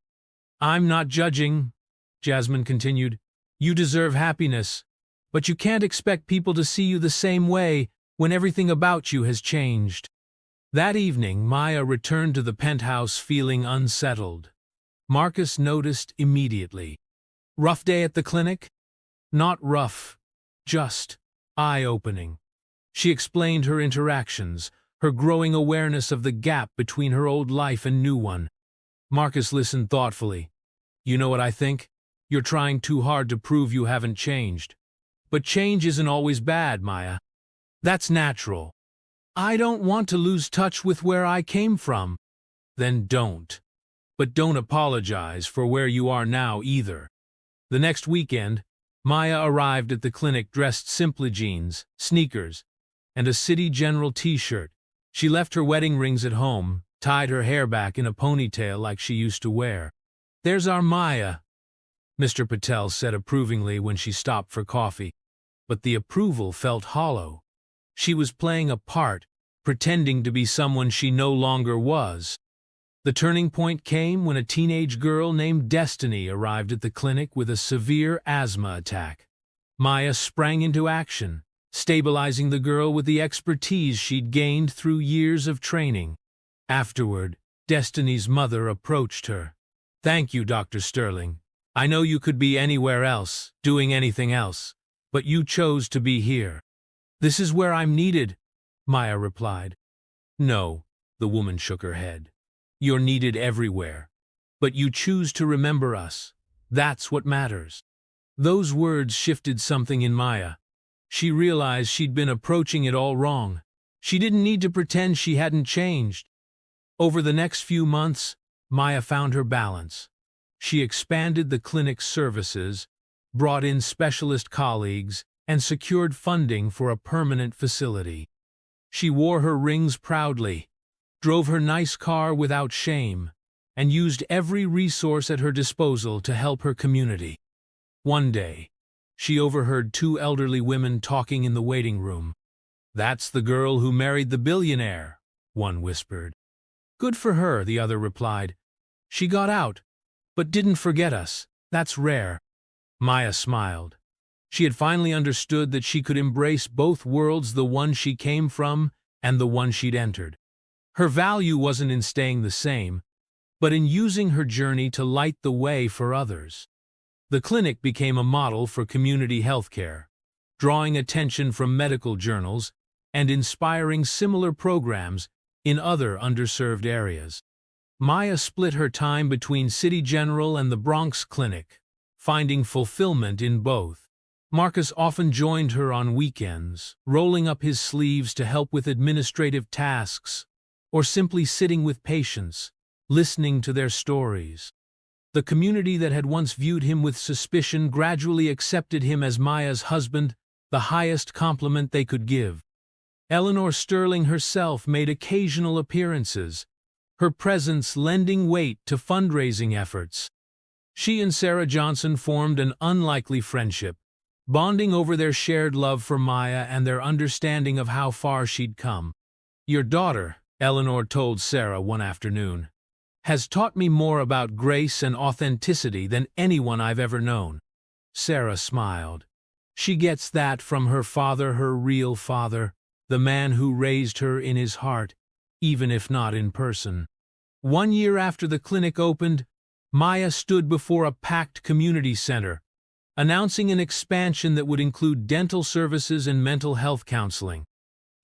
I'm not judging, Jasmine continued. You deserve happiness, but you can't expect people to see you the same way when everything about you has changed. That evening, Maya returned to the penthouse feeling unsettled. Marcus noticed immediately. Rough day at the clinic? Not rough, just eye-opening. She explained her interactions, her growing awareness of the gap between her old life and new one. Marcus listened thoughtfully. You know what I think? You're trying too hard to prove you haven't changed. But change isn't always bad, Maya. That's natural. I don't want to lose touch with where I came from. Then don't. But don't apologize for where you are now either. The next weekend, Maya arrived at the clinic dressed simply: jeans, sneakers, and a City General t-shirt. She left her wedding rings at home, tied her hair back in a ponytail like she used to wear. There's our Maya, Mr. Patel said approvingly when she stopped for coffee. But the approval felt hollow. She was playing a part, pretending to be someone she no longer was. The turning point came when a teenage girl named Destiny arrived at the clinic with a severe asthma attack. Maya sprang into action, stabilizing the girl with the expertise she'd gained through years of training. Afterward, Destiny's mother approached her. Thank you, Dr. Sterling. I know you could be anywhere else, doing anything else, but you chose to be here. This is where I'm needed, Maya replied. No, the woman shook her head. You're needed everywhere, but you choose to remember us. That's what matters. Those words shifted something in Maya. She realized she'd been approaching it all wrong. She didn't need to pretend she hadn't changed. Over the next few months, Maya found her balance. She expanded the clinic's services, brought in specialist colleagues, and secured funding for a permanent facility. She wore her rings proudly, drove her nice car without shame, and used every resource at her disposal to help her community. One day, she overheard two elderly women talking in the waiting room. That's the girl who married the billionaire, one whispered. Good for her, the other replied. She got out, but didn't forget us. That's rare. Maya smiled. She had finally understood that she could embrace both worlds, the one she came from and the one she'd entered. Her value wasn't in staying the same, but in using her journey to light the way for others. The clinic became a model for community healthcare, drawing attention from medical journals and inspiring similar programs in other underserved areas. Maya split her time between City General and the Bronx clinic, finding fulfillment in both. Marcus often joined her on weekends, rolling up his sleeves to help with administrative tasks, or simply sitting with patients, listening to their stories. The community that had once viewed him with suspicion gradually accepted him as Maya's husband, the highest compliment they could give. Eleanor Sterling herself made occasional appearances, her presence lending weight to fundraising efforts. She and Sarah Johnson formed an unlikely friendship, bonding over their shared love for Maya and their understanding of how far she'd come. "Your daughter," Eleanor told Sarah one afternoon, "has taught me more about grace and authenticity than anyone I've ever known." Sarah smiled. "She gets that from her father, her real father, the man who raised her in his heart, even if not in person." 1 year after the clinic opened, Maya stood before a packed community center, announcing an expansion that would include dental services and mental health counseling.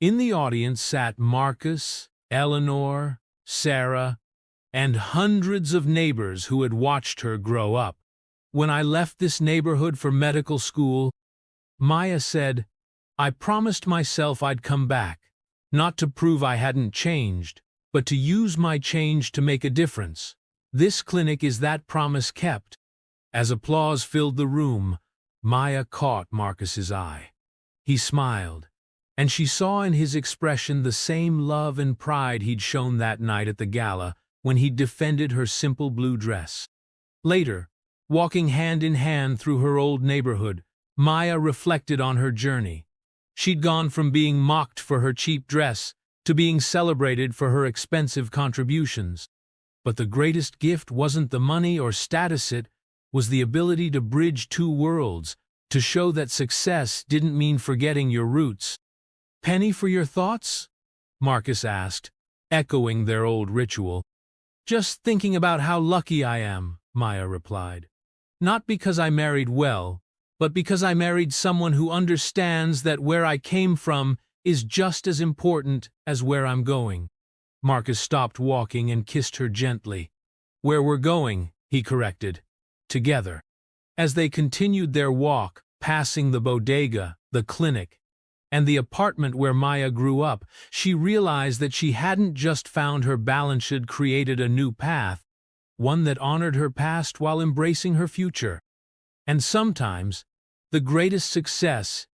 In the audience sat Marcus, Eleanor, Sarah, and hundreds of neighbors who had watched her grow up. "When I left this neighborhood for medical school," Maya said, "I promised myself I'd come back, not to prove I hadn't changed, but to use my change to make a difference. This clinic is that promise kept." As applause filled the room, Maya caught Marcus's eye. He smiled, and she saw in his expression the same love and pride he'd shown that night at the gala when he'd defended her simple blue dress. Later, walking hand in hand through her old neighborhood, Maya reflected on her journey. She'd gone from being mocked for her cheap dress to being celebrated for her expensive contributions. But the greatest gift wasn't the money or status, it was the ability to bridge two worlds, to show that success didn't mean forgetting your roots. "Penny for your thoughts?" Marcus asked, echoing their old ritual. "Just thinking about how lucky I am," Maya replied. "Not because I married well, but because I married someone who understands that where I came from is just as important as where I'm going." Marcus stopped walking and kissed her gently. "Where we're going," he corrected. "Together." As they continued their walk, passing the bodega, the clinic, and the apartment where Maya grew up, she realized that she hadn't just found her balance, she'd created a new path, one that honored her past while embracing her future. And sometimes, the greatest success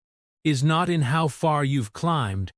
is not in how far you've climbed,